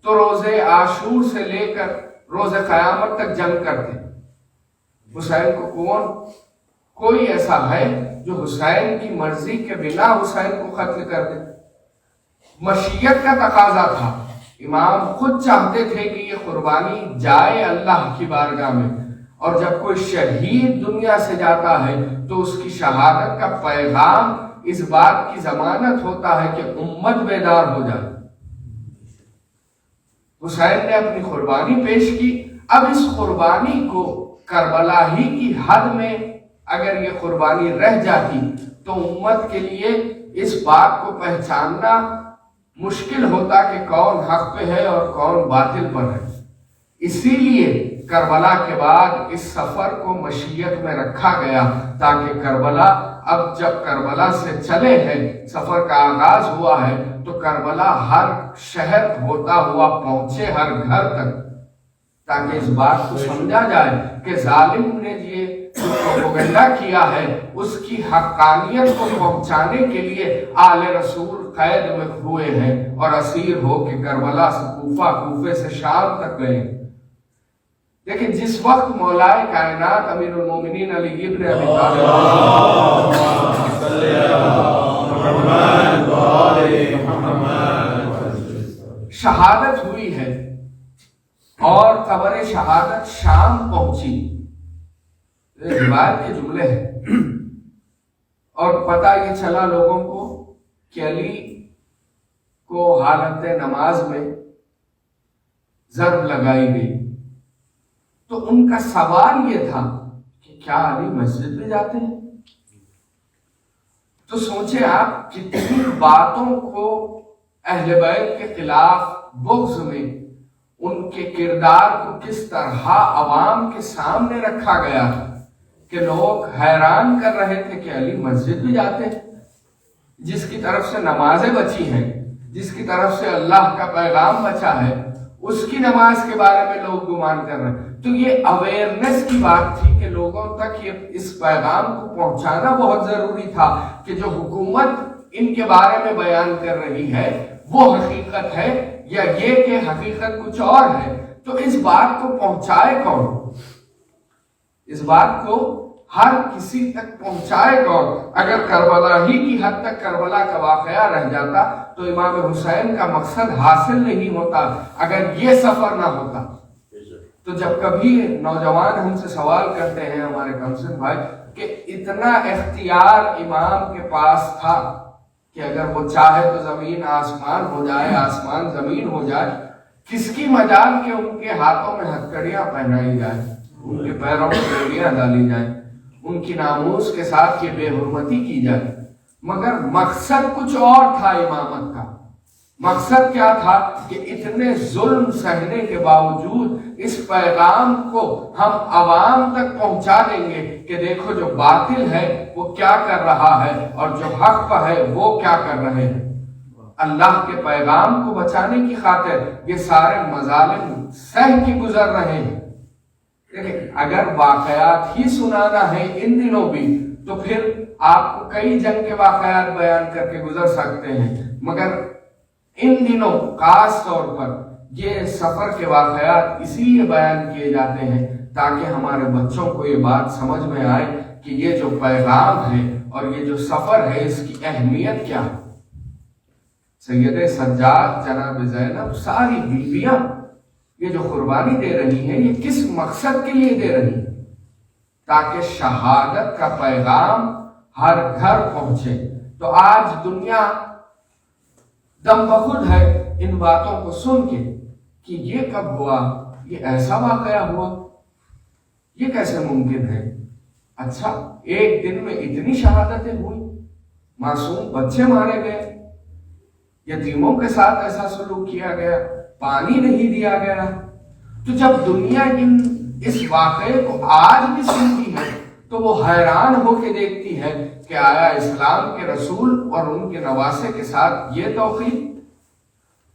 A: تو روز عاشور سے لے کر روز قیامت تک جنگ کرتے۔ حسین کو کوئی ایسا ہے جو حسین کی مرضی کے بنا حسین کو قتل کر دے؟ مشیت کا تقاضا تھا، امام خود چاہتے تھے کہ یہ قربانی جائے اللہ کی بارگاہ میں، اور جب کوئی شہید دنیا سے جاتا ہے تو اس کی شہادت کا پیغام اس بات کی ضمانت ہوتا ہے کہ امت بیدار ہو جائے۔ حسین نے اپنی قربانی پیش کی، اب اس قربانی کو کربلا ہی کی حد میں اگر یہ قربانی رہ جاتی تو امت کے لیے اس بات کو پہچاننا مشکل ہوتا کہ کون حق پہ ہے اور کون باطل پر ہے۔ اسی لیے کربلا کے بعد اس سفر کو مشیت میں رکھا گیا تاکہ کربلا اب جب کربلا سے چلے ہیں، سفر کا آغاز ہوا ہے، تو کربلا ہر شہر ہوتا ہوا پہنچے ہر گھر تک، تاکہ اس بات کو سمجھا جائے کہ ظالم نے یہ پروپیگنڈا کیا ہے اس کی حقانیت کو پہنچانے کے لیے آل رسول قید میں ہوئے ہیں اور اسیر ہو کے کربلا سے کوفہ، کوفے سے شام تک گئے۔ لیکن جس وقت مولائے کائنات امیر المومنین علی ابن ابی طالب شہادت ہوئی ہے اور قبر شہادت شام پہنچی، روایت کے جملے ہیں، اور پتہ یہ چلا لوگوں کو کہ علی کو حالت نماز میں ضرب لگائی گئی، تو ان کا سوال یہ تھا کہ کیا علی مسجد میں جاتے ہیں؟ تو سوچیں آپ کتنی باتوں کو اہل بیت کے خلاف بغض میں ان کے کردار کو کس طرح عوام کے سامنے رکھا گیا کہ لوگ حیران کر رہے تھے کہ علی مسجد بھی جاتے ہیں، جس کی طرف سے نمازیں بچی ہیں، جس کی طرف سے اللہ کا پیغام بچا ہے، اس کی نماز کے بارے میں لوگ گمان کر رہے ہیں۔ تو یہ اویئرنس کی بات تھی کہ لوگوں تک اس پیغام کو پہنچانا بہت ضروری تھا کہ جو حکومت ان کے بارے میں بیان کر رہی ہے وہ حقیقت ہے یا یہ کہ حقیقت کچھ اور ہے۔ تو اس بات کو پہنچائے کون؟ اس بات کو ہر کسی تک پہنچائے کون؟ اگر کربلا ہی کی حد تک کربلا کا واقعہ رہ جاتا تو امام حسین کا مقصد حاصل نہیں ہوتا، اگر یہ سفر نہ ہوتا۔ تو جب کبھی نوجوان ہم سے سوال کرتے ہیں ہمارے کمسن بھائی کہ اتنا اختیار امام کے پاس تھا کہ اگر وہ چاہے تو زمین آسمان ہو جائے، آسمان زمین ہو جائے، کس کی مجال کہ ان کے ہاتھوں میں ہتھکڑیاں پہنائی جائیں، ان کے پیروں میں بیڑیاں ڈالی جائیں، ان کی ناموس کے ساتھ یہ بے حرمتی کی جائے، مگر مقصد کچھ اور تھا امامت کا۔ مقصد کیا تھا کہ اتنے ظلم سہنے کے باوجود اس پیغام کو ہم عوام تک پہنچا دیں گے کہ دیکھو جو باطل ہے وہ کیا کر رہا ہے اور جو حق پر ہے وہ کیا کر رہے ہیں۔ اللہ کے پیغام کو بچانے کی خاطر یہ سارے مظالم سہ کے گزر رہے ہیں۔ لیکن اگر واقعات ہی سنانا ہے ان دنوں بھی تو پھر آپ کو کئی جنگ کے واقعات بیان کر کے گزر سکتے ہیں، مگر ان دنوں خاص طور پر یہ سفر کے واقعات اسی لیے بیان کیے جاتے ہیں تاکہ ہمارے بچوں کو یہ بات سمجھ میں آئے کہ یہ جو پیغام ہے اور یہ جو سفر ہے اس کی اہمیت کیا ہے۔ سید سجاد، جناب زینب، ساری بیویاں یہ جو قربانی دے رہی ہیں یہ کس مقصد کے لیے دے رہی ہیں؟ تاکہ شہادت کا پیغام ہر گھر پہنچے۔ تو آج دنیا دم بخود ہے ان باتوں کو سن کے کہ یہ کب ہوا، یہ ایسا واقعہ ہوا، یہ کیسے ممکن ہے؟ اچھا ایک دن میں اتنی شہادتیں ہوئی، معصوم بچے مارے گئے، یتیموں کے ساتھ ایسا سلوک کیا گیا، پانی نہیں دیا گیا۔ تو جب دنیا اس واقعے کو آج بھی سنتی ہے تو وہ حیران ہو کے دیکھتی ہے کہ آیا اسلام کے رسول اور ان کے نواسے کے ساتھ یہ توقیر؟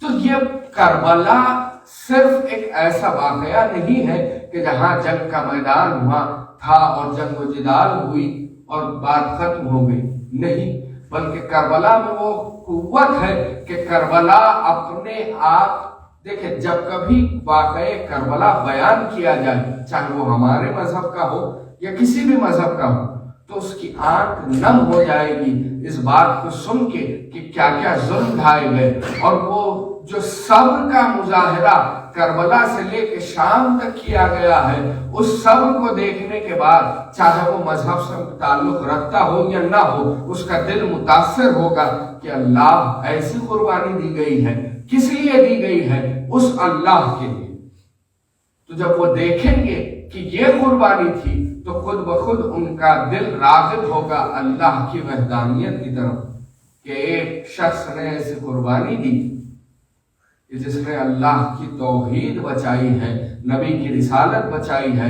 A: تو یہ کربلا صرف ایک ایسا واقعہ نہیں ہے کہ جہاں جنگ کا میدان ہوا تھا اور جنگ و جدال ہوئی اور بات ختم ہو گئی، نہیں، بلکہ کربلا میں وہ قوت ہے کہ کربلا اپنے آپ، دیکھیں جب کبھی واقعہ کربلا بیان کیا جائے، چاہے وہ ہمارے مذہب کا ہو یا کسی بھی مذہب کا ہو، تو اس کی آنکھ نم ہو جائے گی اس بات کو سن کے کہ کیا کیا ظلم ڈھائے گئے، اور وہ جو صبر کا مظاہرہ کربلا سے لے کے شام تک کیا گیا ہے، اس صبر کو دیکھنے کے بعد چاہے وہ مذہب سے تعلق رکھتا ہو یا نہ ہو، اس کا دل متاثر ہوگا کہ اللہ ایسی قربانی دی گئی ہے، کس لیے دی گئی ہے؟ اس اللہ کے لیے۔ تو جب وہ دیکھیں گے کہ یہ قربانی تھی تو خود بخود ان کا دل راغب ہوگا اللہ کی وحدانیت کی طرف کہ ایک شخص نے ایسی قربانی دی کہ جس نے اللہ کی توحید بچائی ہے، نبی کی رسالت بچائی ہے،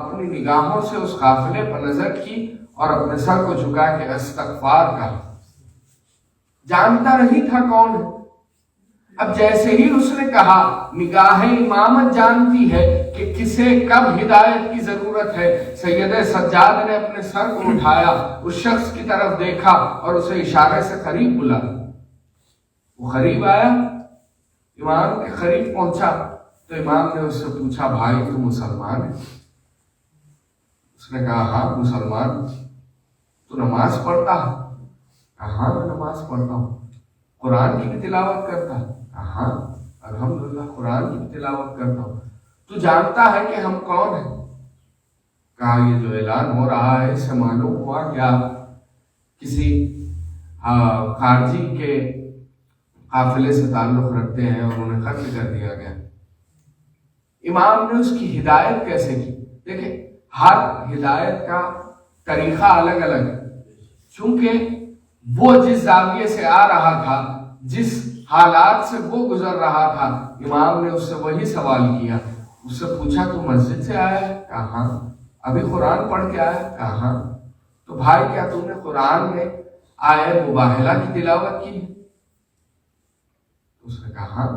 A: اپنی نگاہوں سے اس قافلے پر نظر کی اور اپنے سر کو جھکا کے استغفار کہا. جانتا نہیں تھا کون ہے. اب جیسے ہی اس نے کہا نگاہ امامت جانتی ہے کہ کسے کب ہدایت کی ضرورت ہے. سید سجاد نے اپنے سر کو اٹھایا, اس شخص کی طرف دیکھا اور اسے اشارے سے قریب بلایا. وہ قریب آیا, امام کے قریب پہنچا تو امام نے اس سے پوچھا بھائی تو مسلمان ہے؟ اس نے کہا ہاں مسلمان. تو نماز پڑھتا ہے؟ ہاں میں نماز پڑھتا ہوں. قرآن کی بھی تلاوت کرتا ہے؟ ہاں الحمدللہ قرآن کی بھی تلاوت کرتا ہوں. تو جانتا ہے کہ ہم کون ہیں؟ کہا یہ جو اعلان ہو رہا ہے اس سے معلوم ہوا کہ آپ کسی خارجی کے قافلے سے تعلق رکھتے ہیں اور انہیں قتل کر دیا گیا. امام نے اس کی ہدایت کیسے کی؟ دیکھیں ہر ہدایت کا طریقہ الگ الگ ہے. چونکہ وہ جس زاویے سے آ رہا تھا, جس حالات سے وہ گزر رہا تھا, امام نے اس سے وہی سوال کیا. اس سے پوچھا تو مسجد سے آیا ہے؟ کہا ہاں. ابھی قرآن پڑھ کے آیا؟ کہا ہاں. تو بھائی کیا تم نے قرآن میں آیت مباہلہ کی تلاوت کی؟ اس نے کہا ہاں.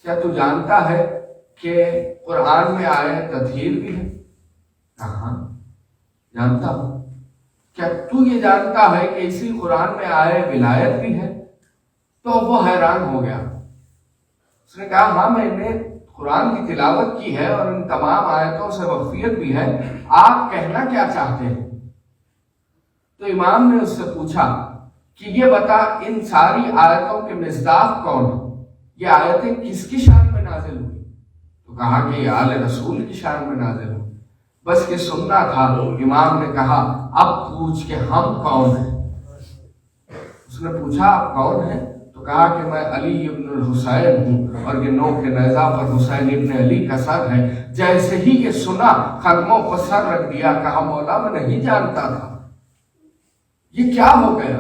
A: کیا تو جانتا ہے کہ قرآن میں آیت تطہیر بھی ہے؟ کہا ہاں جانتا ہوں. کیا تو یہ جانتا ہے کہ اسی قرآن میں آیت ولایت بھی ہے؟ تو وہ حیران ہو گیا. اس نے کہا ہاں میں نے قرآن کی تلاوت کی ہے اور ان تمام آیتوں سے واقفیت بھی ہے, آپ کہنا کیا چاہتے ہیں؟ تو امام نے اس سے پوچھا کہ یہ بتا ان ساری آیتوں کے مصداق کون ہیں؟ یہ آیتیں کس کی شان میں نازل ہوئی؟ تو کہا کہ یہ آل رسول کی شان میں نازل ہوئی. بس یہ سننا تھا. امام نے کہا اب پوچھ کہ ہم کون ہیں؟ اس نے پوچھا آپ کون ہیں؟ تو کہا کہ میں علی ابن الحسین ہوں اور یہ نو کے نیزہ پر حسین ابن علی کا سر ہے. جیسے ہی یہ سنا قدموں پر سر رکھ دیا, کہا مولا میں نہیں جانتا تھا, یہ کیا ہو گیا؟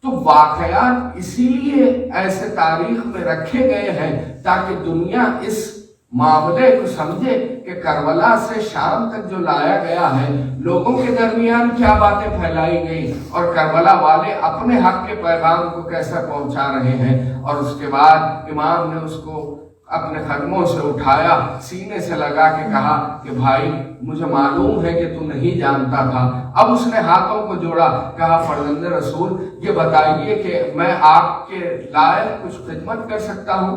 A: تو واقعات اسی لیے ایسے تاریخ میں رکھے گئے ہیں تاکہ دنیا اس معاملے کو سمجھے کہ کربلا سے شام تک جو لایا گیا ہے, لوگوں کے درمیان کیا باتیں پھیلائی گئی اور کربلا والے اپنے حق کے پیغام کو کیسا پہنچا رہے ہیں. اور اس کے بعد امام نے اس کو اپنے قدموں سے اٹھایا, سینے سے لگا کے کہا کہ بھائی مجھے معلوم ہے کہ تو نہیں جانتا تھا. اب اس نے ہاتھوں کو جوڑا, کہا فرزند رسول یہ بتائیے کہ میں آپ کے لائق کچھ خدمت کر سکتا ہوں؟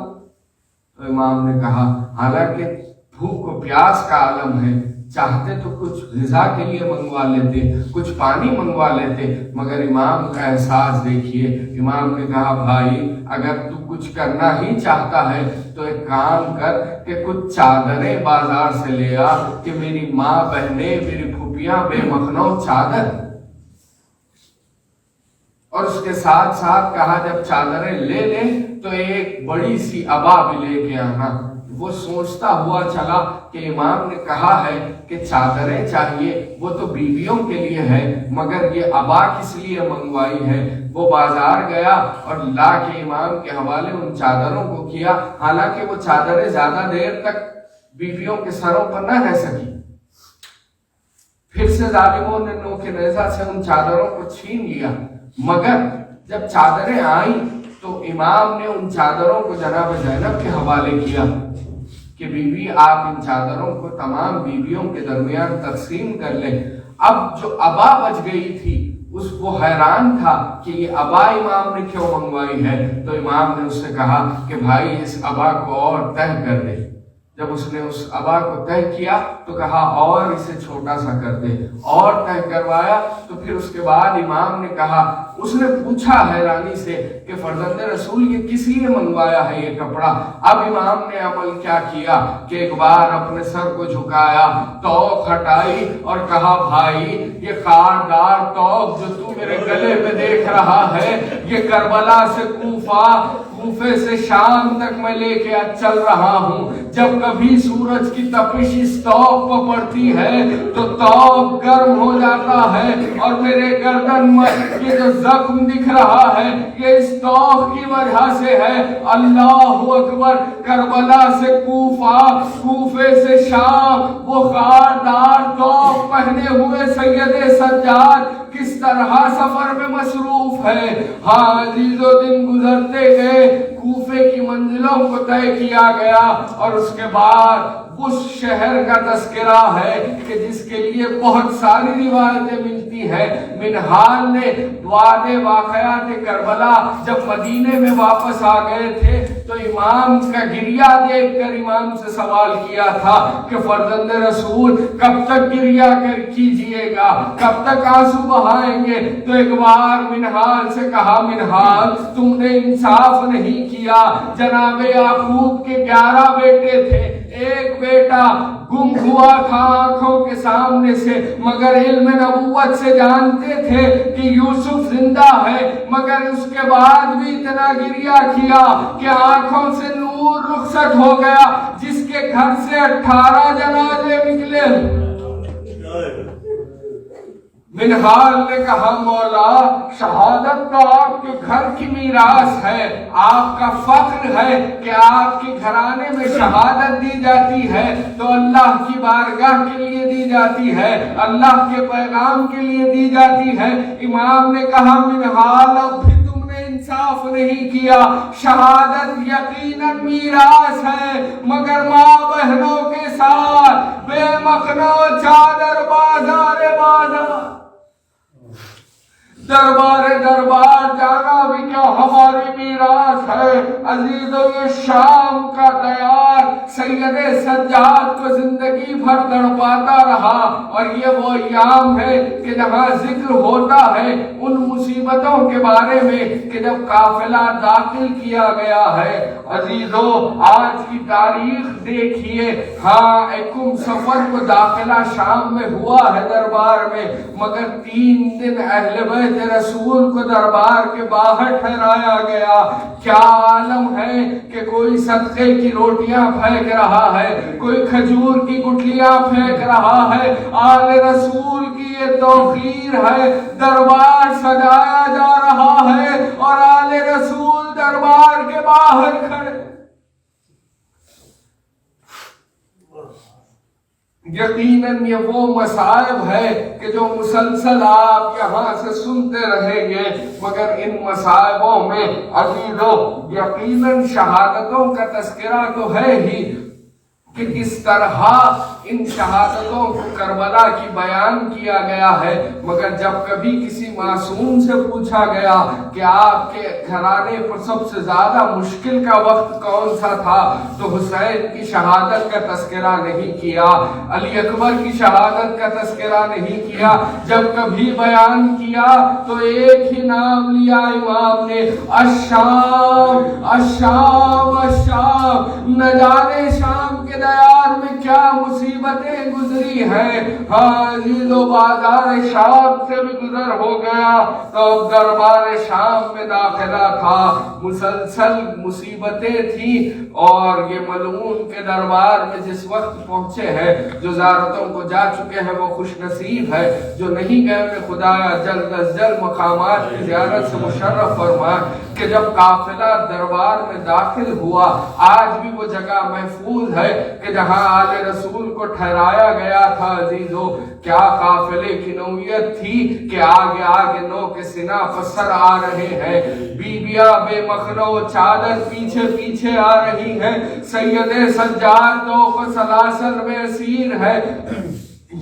A: تو امام نے کہا حالانکہ بھوک و پیاس کا عالم ہے, چاہتے تو کچھ غذا کے لیے منگوا لیتے, کچھ پانی منگوا لیتے, مگر امام کا احساس دیکھیے. امام نے کہا بھائی اگر تو کچھ کرنا ہی چاہتا ہے تو ایک کام کر کہ کچھ چادریں بازار سے لے آ کہ میری ماں بہنیں میری پھوپھیاں بے مخنو چادر. اور اس کے ساتھ ساتھ کہا جب چادریں لے لیں تو ایک بڑی سی عبا بھی لے کے آنا. وہ سوچتا ہوا چلا کہ امام نے کہا ہے کہ چادریں چاہیے, وہ تو بیویوں کے لیے ہے, مگر یہ عبا کس لیے منگوائی ہے. وہ بازار گیا اور لا کے امام کے حوالے ان چادروں کو کیا, حالانکہ وہ چادریں زیادہ دیر تک بیویوں کے سروں پر نہ رہ سکی. پھر سے ظالموں نے نو کے نیزہ سے ان چادروں کو چھین لیا, مگر جب چادریں آئیں تو امام نے ان چادروں کو جناب زینب کے حوالے کیا کہ بی بی آپ ان چادروں کو تمام بیویوں کے درمیان تقسیم کر لیں. اب جو عبا بچ گئی تھی وہ حیران تھا کہ یہ عبا امام نے کیوں منگوائی ہے. تو امام نے اس سے کہا کہ بھائی اس عبا کو اور تہ کر دے. جب اس نے اس عبا کو تہ کیا تو کہا اور اسے چھوٹا سا کر دے, اور تہ کروایا. تو پھر اس کے بعد امام نے کہا, اس نے پوچھا حیرانی سے کہ فرزند رسول یہ کس لیے منگوایا ہے یہ کپڑا؟ اب امام نے عمل کیا کیا کہ ایک بار اپنے سر کو جھکایا, توق ہٹائی اور کہا بھائی یہ خاردار توق جو تو میرے گلے میں دیکھ رہا ہے یہ کربلا سے کوفہ کوفے سے شام تک میں لے کے چل رہا ہوں. جب کبھی سورج کی تپش اس توق پر پڑتی ہے تو توق گرم ہو جاتا ہے اور میرے گردن میں یہ جو زخم دکھ رہا ہے یہ اس توق کی وجہ سے ہے. اللہ اکبر. کربلا سے کوفہ، کوفے سے شام، وہ خاردار توق پہنے ہوئے سید سجاد کس طرح سفر میں مصروف ہے. ہاں عزیزو، دن گزرتے گئے، کوفے کی منزلوں کو طے کیا گیا اور اس کے بعد اس شہر کا تذکرہ ہے کہ جس کے لیے بہت ساری روایتیں ملتی ہیں. منہال نے بعد واقعات کربلا جب مدینے میں واپس آ گئے تھے تو امام کا گریہ دیکھ کر امام سے سوال کیا تھا کہ فرزند رسول کب تک گریہ کیجئے گا، کب تک آنسو بہائیں گے؟ تو ایک بار منہال سے کہا، منہال تم نے انصاف نہیں کیا. جناب یعقوب کے 11 بیٹے تھے، ایک بیٹا گم ہوا تھا آنکھوں کے سامنے سے، مگر علم نبوت سے جانتے تھے کہ یوسف زندہ ہے، مگر اس کے بعد بھی اتنا گریہ کیا کہ آنکھوں سے نور رخصت ہو گیا. جس کے گھر سے 18 جنازے نکلے. منہال نے کہا، مولا شہادت تو آپ کے گھر کی میراث ہے، آپ کا فخر ہے کہ آپ کے گھرانے میں شہادت دی جاتی ہے تو اللہ کی بارگاہ کے لیے دی جاتی ہے، اللہ کے پیغام کے لیے دی جاتی ہے. امام نے کہا، منہال اب بھی تم نے انصاف نہیں کیا. شہادت یقیناً میراث ہے، مگر ماں بہنوں کے ساتھ بے مخنو چادر بازار بازار دربار جانا بھی کیا ہماری میراث ہے. عزیزو، یہ شام کا دیار سید سجاد کو زندگی بھر تڑپاتا رہا اور یہ وہ ایام ہے کہ جہاں ذکر ہوتا ہے ان مصیبتوں کے بارے میں کہ جب قافلہ داخل کیا گیا ہے. عزیزو، آج کی تاریخ دیکھیے. ہاں، ایکم سفر کو داخلہ شام میں ہوا ہے دربار میں، مگر 3 دن اہل بیت رسول کو دربار کے باہر ٹھہرایا گیا. کیا عالم ہے کہ کوئی صدقے کی روٹیاں پھینک رہا ہے، کوئی کھجور کی گٹھلیاں پھینک رہا ہے. آل رسول کی یہ توقیر ہے. دربار سجایا جا رہا ہے اور آل رسول دربار کے باہر کھڑے. یقیناً یہ وہ مصائب ہے کہ جو مسلسل آپ یہاں سے سنتے رہیں گے، مگر ان مصائبوں میں عزیزو یقیناً شہادتوں کا تذکرہ تو ہے ہی کہ کس طرح ان شہادتوں کو کربلا کی بیان کیا گیا ہے. مگر جب کبھی کسی معصوم سے پوچھا گیا کہ آپ کے گھرانے پر سب سے زیادہ مشکل کا وقت کون سا تھا تو حسین کی شہادت کا تذکرہ نہیں کیا، علی اکبر کی شہادت کا تذکرہ نہیں کیا. جب کبھی بیان کیا تو ایک ہی نام لیا امام نے، الشام الشام الشام. نہ جانے شام کے دیار میں کیا مصیبتیں گزری ہیں. ہاں عزیزو، بازار شام سے بھی گزر ہو گیا تو اب دربار شام میں داخلہ تھا. مسلسل مصیبتیں تھیں اور یہ ملعون کے دربار میں جس وقت پہنچے ہیں، جو زیارتوں کو جا چکے ہیں وہ خوش نصیب ہے، جو نہیں گئے انہیں خدایا جلد از جلد مقامات کی زیارت سے مشرف فرما. کہ جب قافلہ دربار میں داخل ہوا، آج بھی وہ جگہ محفوظ ہے کہ جہاں آل رسول کو ٹھہرایا گیا تھا. عزیزو، کیا قافلے کی نوعیت تھی کہ آگے آگے نو کے سنا پر سر آ رہے ہیں، بیبیاں بے مخنو چادر پیچھے پیچھے آ رہی ہیں. سید سجاد تو سلاسل میں اسیر ہے.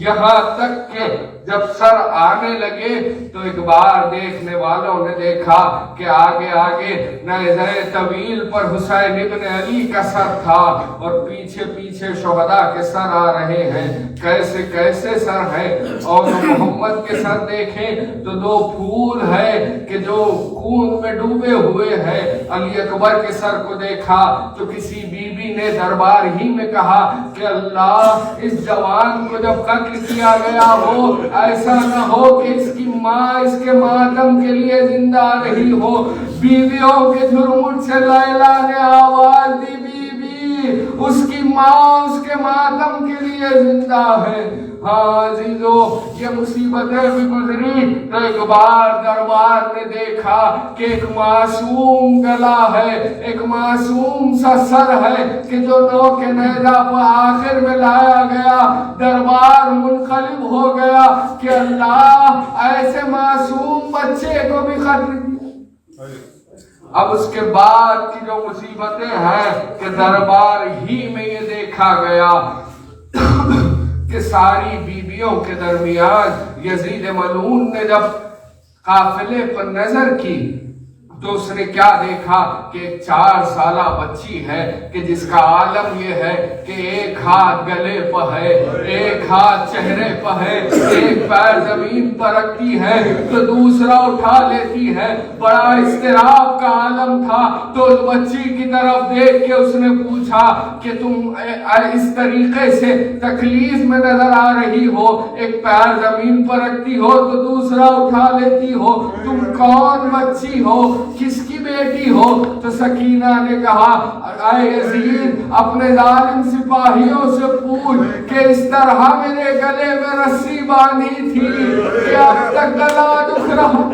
A: یہاں تک کہ جب سر آنے لگے تو ایک بار دیکھنے والوں نے دیکھا کہ آگے آگے نیزہ طویل پر حسین ابن علی کا سر تھا اور پیچھے پیچھے شہداء کے سر آ رہے ہیں. کیسے کیسے سر ہے. اور محمد کے سر دیکھیں تو 2 پھول ہے کہ جو خون میں ڈوبے ہوئے ہیں. علی اکبر کے سر کو دیکھا تو کسی بی بی نے دربار ہی میں کہا کہ اللہ اس جوان کو جب قتل
F: قتل کیا گیا ہو، ایسا نہ ہو کہ اس کی ماں اس کے ماتم کے لیے زندہ رہی ہو۔ بیویوں کے جھرمٹ سے لیلا نے آواز دی، بیوی اس کی ماں اس کے ماتم کے لیے زندہ ہے۔ ہاں عزیزو، یہ مصیبتیں بھی گزری تو ایک بار دربار نے دیکھا کہ ایک معصوم گلا ہے، ایک معصوم سا سر ہے کہ جو نوک نیزہ پر آخر میں لایا گیا۔ دربار منقلب ہو گیا کہ اللہ ایسے معصوم بچے کو بھی قتل کیا۔ اب اس کے بعد کی جو مصیبتیں ہیں کہ دربار ہی میں یہ دیکھا گیا کہ ساری بیویوں کے درمیان یزید ملعون نے جب قافلے پر نظر کی تو اس نے کیا دیکھا کہ ایک 4 سالہ بچی ہے کہ جس کا عالم یہ ہے کہ ایک ہاتھ گلے پر ہے، ایک ہاتھ چہرے پر ہے، ایک پیر زمین پر رکھتی ہے تو دوسرا اٹھا لیتی ہے۔ بڑا اضطراب کا عالم تھا تو اس بچی کی طرف دیکھ کے اس نے پوچھا کہ تم اس طریقے سے تکلیف میں نظر آ رہی ہو، ایک پیر زمین پر رکھتی ہو تو دوسرا اٹھا لیتی ہو، تم کون بچی ہو، کس کی بیٹی ہو؟ تو سکینہ نے کہا اے یزید اپنے ظالم سپاہیوں سے پوچھ کہ اس طرح میرے گلے میں رسی باندھی تھی کہ اب تک گلا دکھ رہا۔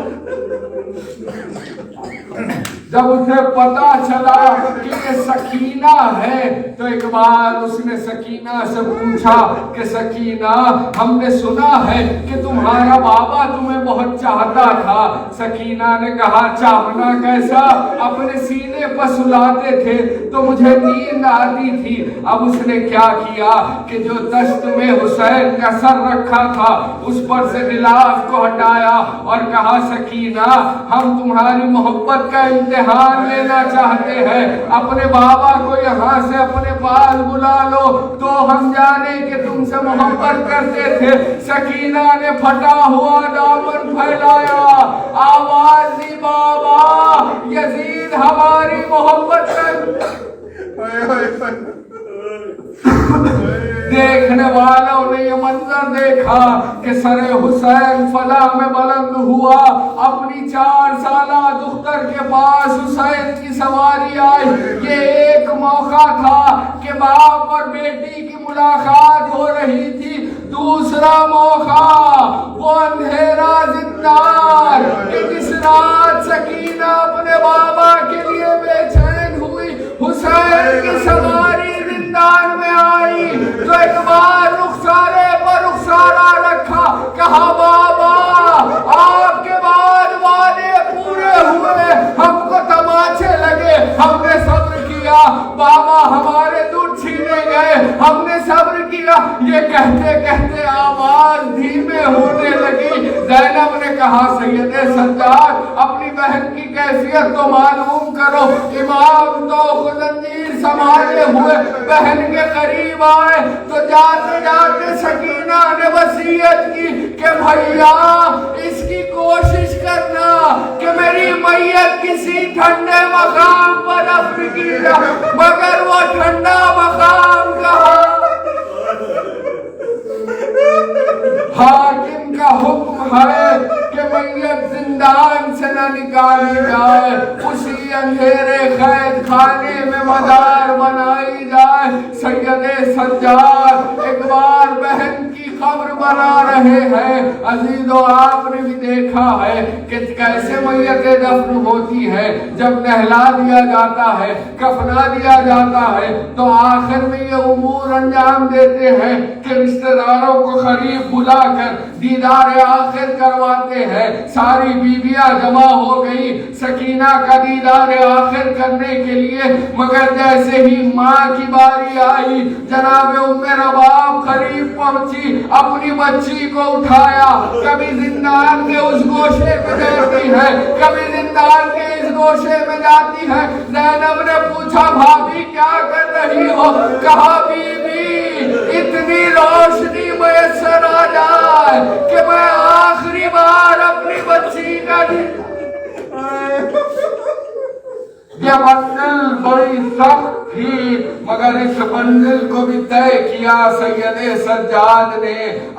F: جب اسے پتا چلا کہ یہ سکینہ ہے تو ایک بار اس نے سکینہ سے پوچھا کہ سکینہ ہم نے سنا ہے کہ تمہارا بابا تمہیں بہت چاہتا تھا۔ سکینہ نے کہا چاہنا کیسا، اپنے سینے پر سلاتے تھے تو مجھے نیند آتی تھی۔ اب اس نے کیا کیا کہ جو دشت میں حسین کا سر رکھا تھا اس پر سے غلاف کو ہٹایا اور کہا سکینہ ہم تمہاری محبت کا امتحان لینا چاہتے ہیں، اپنے بابا کو یہاں سے اپنے پاس بلا لو تو ہم جانے کہ تم سے محبت کرتے تھے۔ سکینہ نے پھٹا ہوا دامن پھیلایا، آواز دی بابا یزید ہماری محبت دیکھنے والوں نے یہ منظر دیکھا کہ سر حسین فضا میں بلند ہوا، اپنی 4 سالہ دختر کے پاس حسین کی سواری آئی۔ یہ ایک موقع تھا کہ باپ اور بیٹی کی ملاقات ہو رہی تھی، دوسرا موقع وہ اندھیرا زندان کہ جس رات سکینہ اپنے بابا کے لیے بے چین ہوئی، حسین کی سواری زندان میں آئی تو ایک بار رخسارے پر رخسارہ رکھا، کہا بابا آپ کے بعد وعدے پورے ہوئے، ہم کو تماچے لگے، ہم نے صبر کیا، بابا ہمارے دودھ چھینے گئے، ہم نے صبر کیا۔ یہ کہتے کہتے آواز دھیمے ہونے لگی۔ زینب نے کہا سید سجاد اپنی بہن کی کیفیت تو معلوم کرو۔ امام تو زنجیر سنبھالے ہوئے بہن کے قریب آئے تو جاتے جاتے سکینہ نے وصیت کی کہ بھیا اس کی کوشش کرنا کہ میری میت کسی ٹھنڈے مقام پر دفن کی جائے، مگر وہ ٹھنڈا مقام کہاں؟ حاکم کا حکم ہے کہ میت زندان سے نہ نکالی جائے، اسی اندھیرے قید خانے میں مزار بنائی جائے۔ سید سجاد ایک بار بہن کی قبر بنا رہے ہیں۔ عزیزو آپ نے بھی دیکھا ہے کہ کیسے میت دفن ہوتی ہے، جب نہلا دیا جاتا ہے، کفنا دیا جاتا ہے تو آخر میں یہ امور انجام دیتے ہیں کہ رشتہ داروں کو قریب بلا کر دیدار آخر کرواتے ہیں۔ ساری بیویاں جمع ہو گئی سکینہ کا دیدار آخر کرنے کے لیے، مگر جیسے ہی ماں کی باری آئی جناب ام رباب قریب پہنچی، اپنی بچی کو اٹھایا، کبھی زندان کے اس گوشے میں جاتی ہے، کبھی زندان کے اس گوشے میں جاتی ہے۔ زینب نے پوچھا بھابھی کیا کر رہی ہو؟ کہا بی بی اتنی روشنی میسر آ جائے کہ میں آخری بار اپنی بچی کا یہ منزل بڑی سخت تھی مگر اس منزل کو بھی طے کیا سید سجاد نے.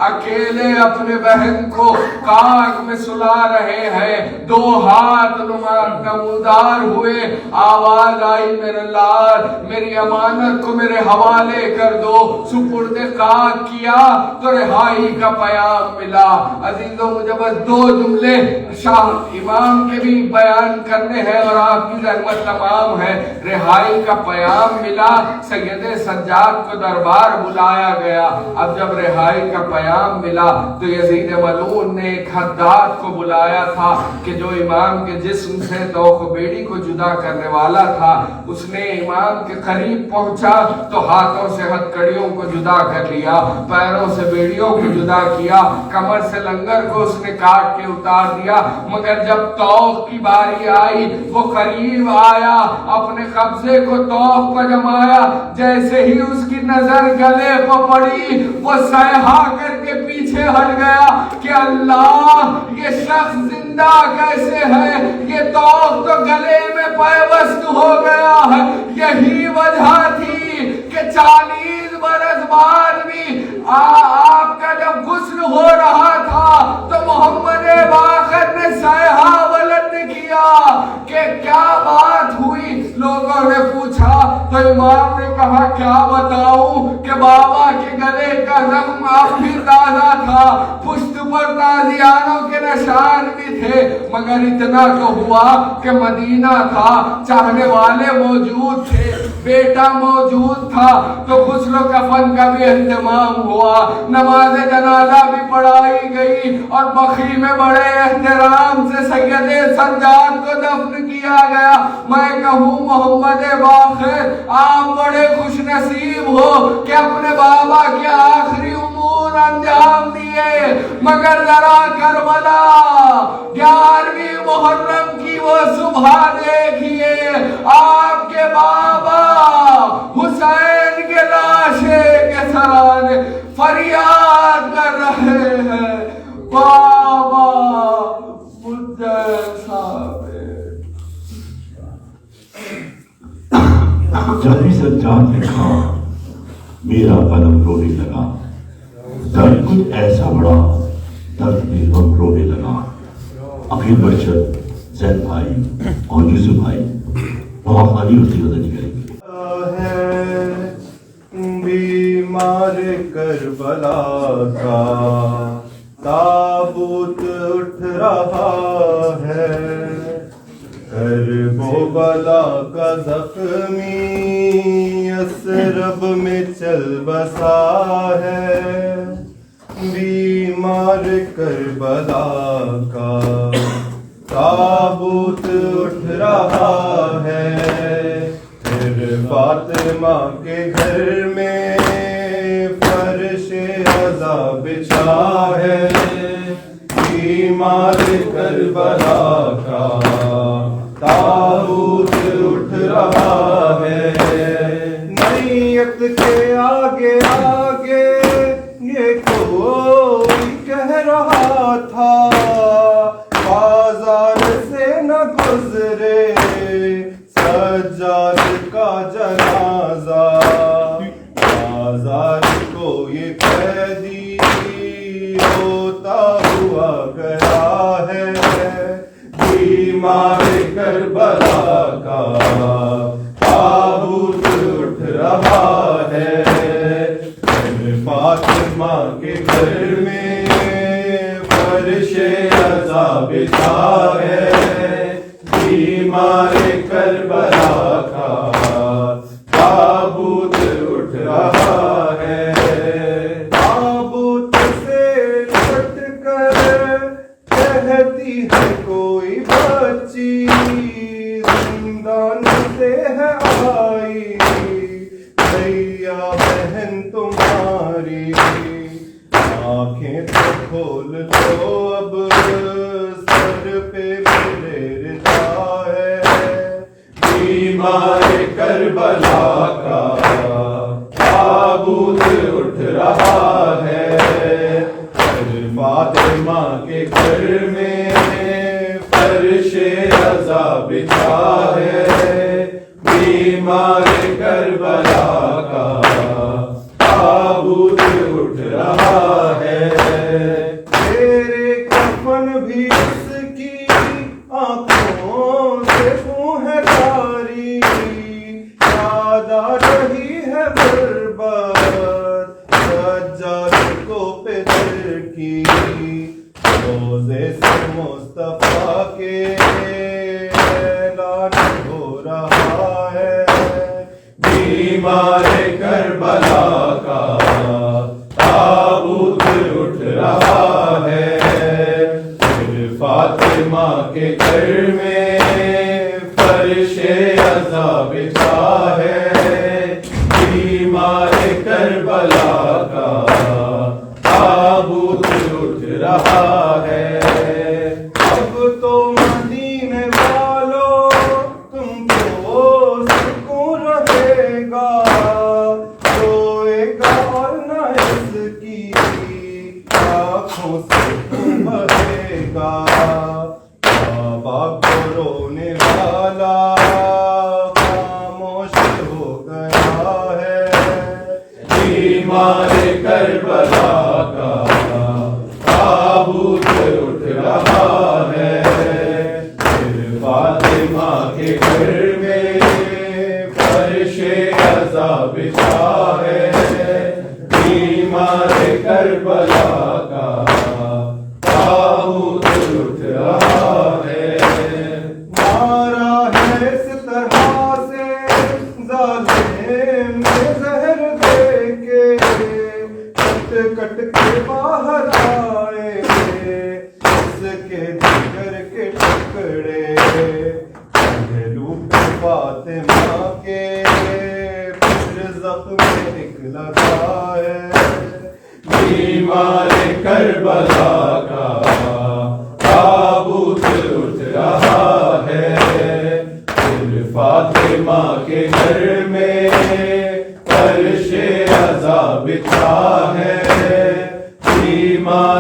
F: اکیلے اپنے بہن کو کاخ میں سلا رہے ہیں, 2 ہاتھ نمودار ہوئے, آواز آئی میرے لال میری امانت کو میرے حوالے کر دو. سپرد کاخ کیا تو رہائی کا پیام ملا. عزیزوں مجھے بس 2 جملے شاہ امام کے بھی بیان کرنے ہیں اور آپ کی زحمت تمام ہے. رہائی کا پیام ملا, سید سجاد کو دربار بلایا گیا. اب جب رہائی کا پیام ملا تو یزید ملعون نے ایک حداد کو بلایا تھا کہ جو امام کے جسم سے توق و بیڑی کو جدا کرنے والا تھا. اس نے امام کے قریب پہنچا تو ہاتھوں سے ہتھکڑیوں کو جدا کر لیا, پیروں سے بیڑیوں کو جدا کیا, کمر سے لنگر کو اس نے کاٹ کے اتار دیا. مگر جب توق کی باری آئی وہ قریب آیا, اپنے قبضے کو توق پر جمایا. جیسے ہی اس کی نظر گلے پر پڑی وہ سیہا کر کے پیچھے ہٹ گیا کہ اللہ یہ شخص زندہ کیسے ہے, یہ توق تو گلے میں پیوست ہو گیا ہے. یہی وجہ تھی کہ 40 برس بعد بھی آپ کا جب غسل ہو رہا تھا تو محمد باقر نے سیہا بلند کیا کہ کیا بات ہوئی. لوگوں نے پوچھا تو امام نے کہا کیا بتاؤں کہ بابا کے گلے کا زخم اب بھی تازہ تھا, پشت پر تازیانوں کے نشان بھی تھے. مگر اتنا تو ہوا کہ مدینہ تھا, چاہنے والے موجود تھے, بیٹا موجود تھا, تو غسل و کفن کا بھی اہتمام ہوا, نماز جنازہ بھی پڑھائی گئی اور بقیع میں بڑے احترام سے سید سجاد کو دفن کیا گیا. میں کہوں محمد باقر آپ بڑے خوش نصیب ہو کہ اپنے بابا کے آخری امور انجام دیے. مگر ذرا کربلا 11ویں محرم کی وہ صبح دیکھیے, آپ کے بابا حسین کے لاشے کے سرانے فریاد کر رہے ہیں, بابا مجھ جیسا
C: جب بھی سجاد نے کہا میرا قلم رونے لگا, درد کچھ ایسا بڑا درد میں ہم رونے لگا. ابھی بچت زید بھائی اور یوسف بھائی خالی اس کی مدد کریں گے.
G: بیمار کربلا کا تابوت اٹھ رہا ہے, کرب و بلا کا زخمی یثرب میں چل بسا ہے. بیمار کربلا کا تابوت اٹھ رہا ہے, پھر فاطمہ کے گھر میں فرش عزا بچھا ہے. بیمار کربلا کا تابوت اٹھ رہا ہے. نیت کے آگے آگے یہ کوئی کہہ رہا تھا, بازار سے نہ گزرے سجاد کا جنازہ. بازار کو یہ قیدی ہوتا ہوا گیا ہے. بیمار کربلا کا تابوت اٹھ رہا ہے, فاطمہ کے گھر میں فرش عزا بچھا ہے. بیمار کربلا کا تابوت اٹھ رہا ہے. تابوت سے لٹ کر کہتی ہے کوئی بچی, زندان سے ہے آئی بھیا بہن تمہاری. آنکھیں تو کھول دو اب سر پہ میرے رضا ہے. بیمار کربلا کا تابوت اٹھ رہا ہے, فاطمہ کے گھر میں فرش عزا بچھا ہے. بیمار کربلا کا تابوت اٹھ رہا ہے، تیرے کفن بھی اس کی آنکھوں سے منہ ہے تاری، یاد آ رہی ہے برباد سجاد کو پتر کی، روزے سے مصطفیٰ کے اعلان ہو رہا ہے، بیمار کربلا کا تابوت اٹھ رہا ہے، پھر فاطمہ کے گھر میں فرش عزا بچھا ہے، بیمار کربلا کا تابوت اٹھ رہا ہے، اب تو مدینے والوں تم کو سکون رہے گا، روئے گا اور نہ اس کی آنکھوں سے خون بہے گا، بابا کو رونے والا خاموش ہو گیا ہے، بیمار کربلا کا تابوت اٹھ رہا ہے، پھر فاطمہ کے گھر میں فرش عزا بچھا ہے، بیمار کربلا کا تابوت اٹھ رہا ہے، مارا ہے اس طرح سے ظالم نے زہر دے کے، کٹ کٹ کے باہر آئے اس کے جگر کے ٹکڑے، پہلو پہ فاطمہ کے پھر زخم ایک لگا ہے، بیمار کربلا کا تابوت اٹھ رہا ہے، پھر فاطمہ کے گھر میں فرش عزا بچھا ہے، بیمار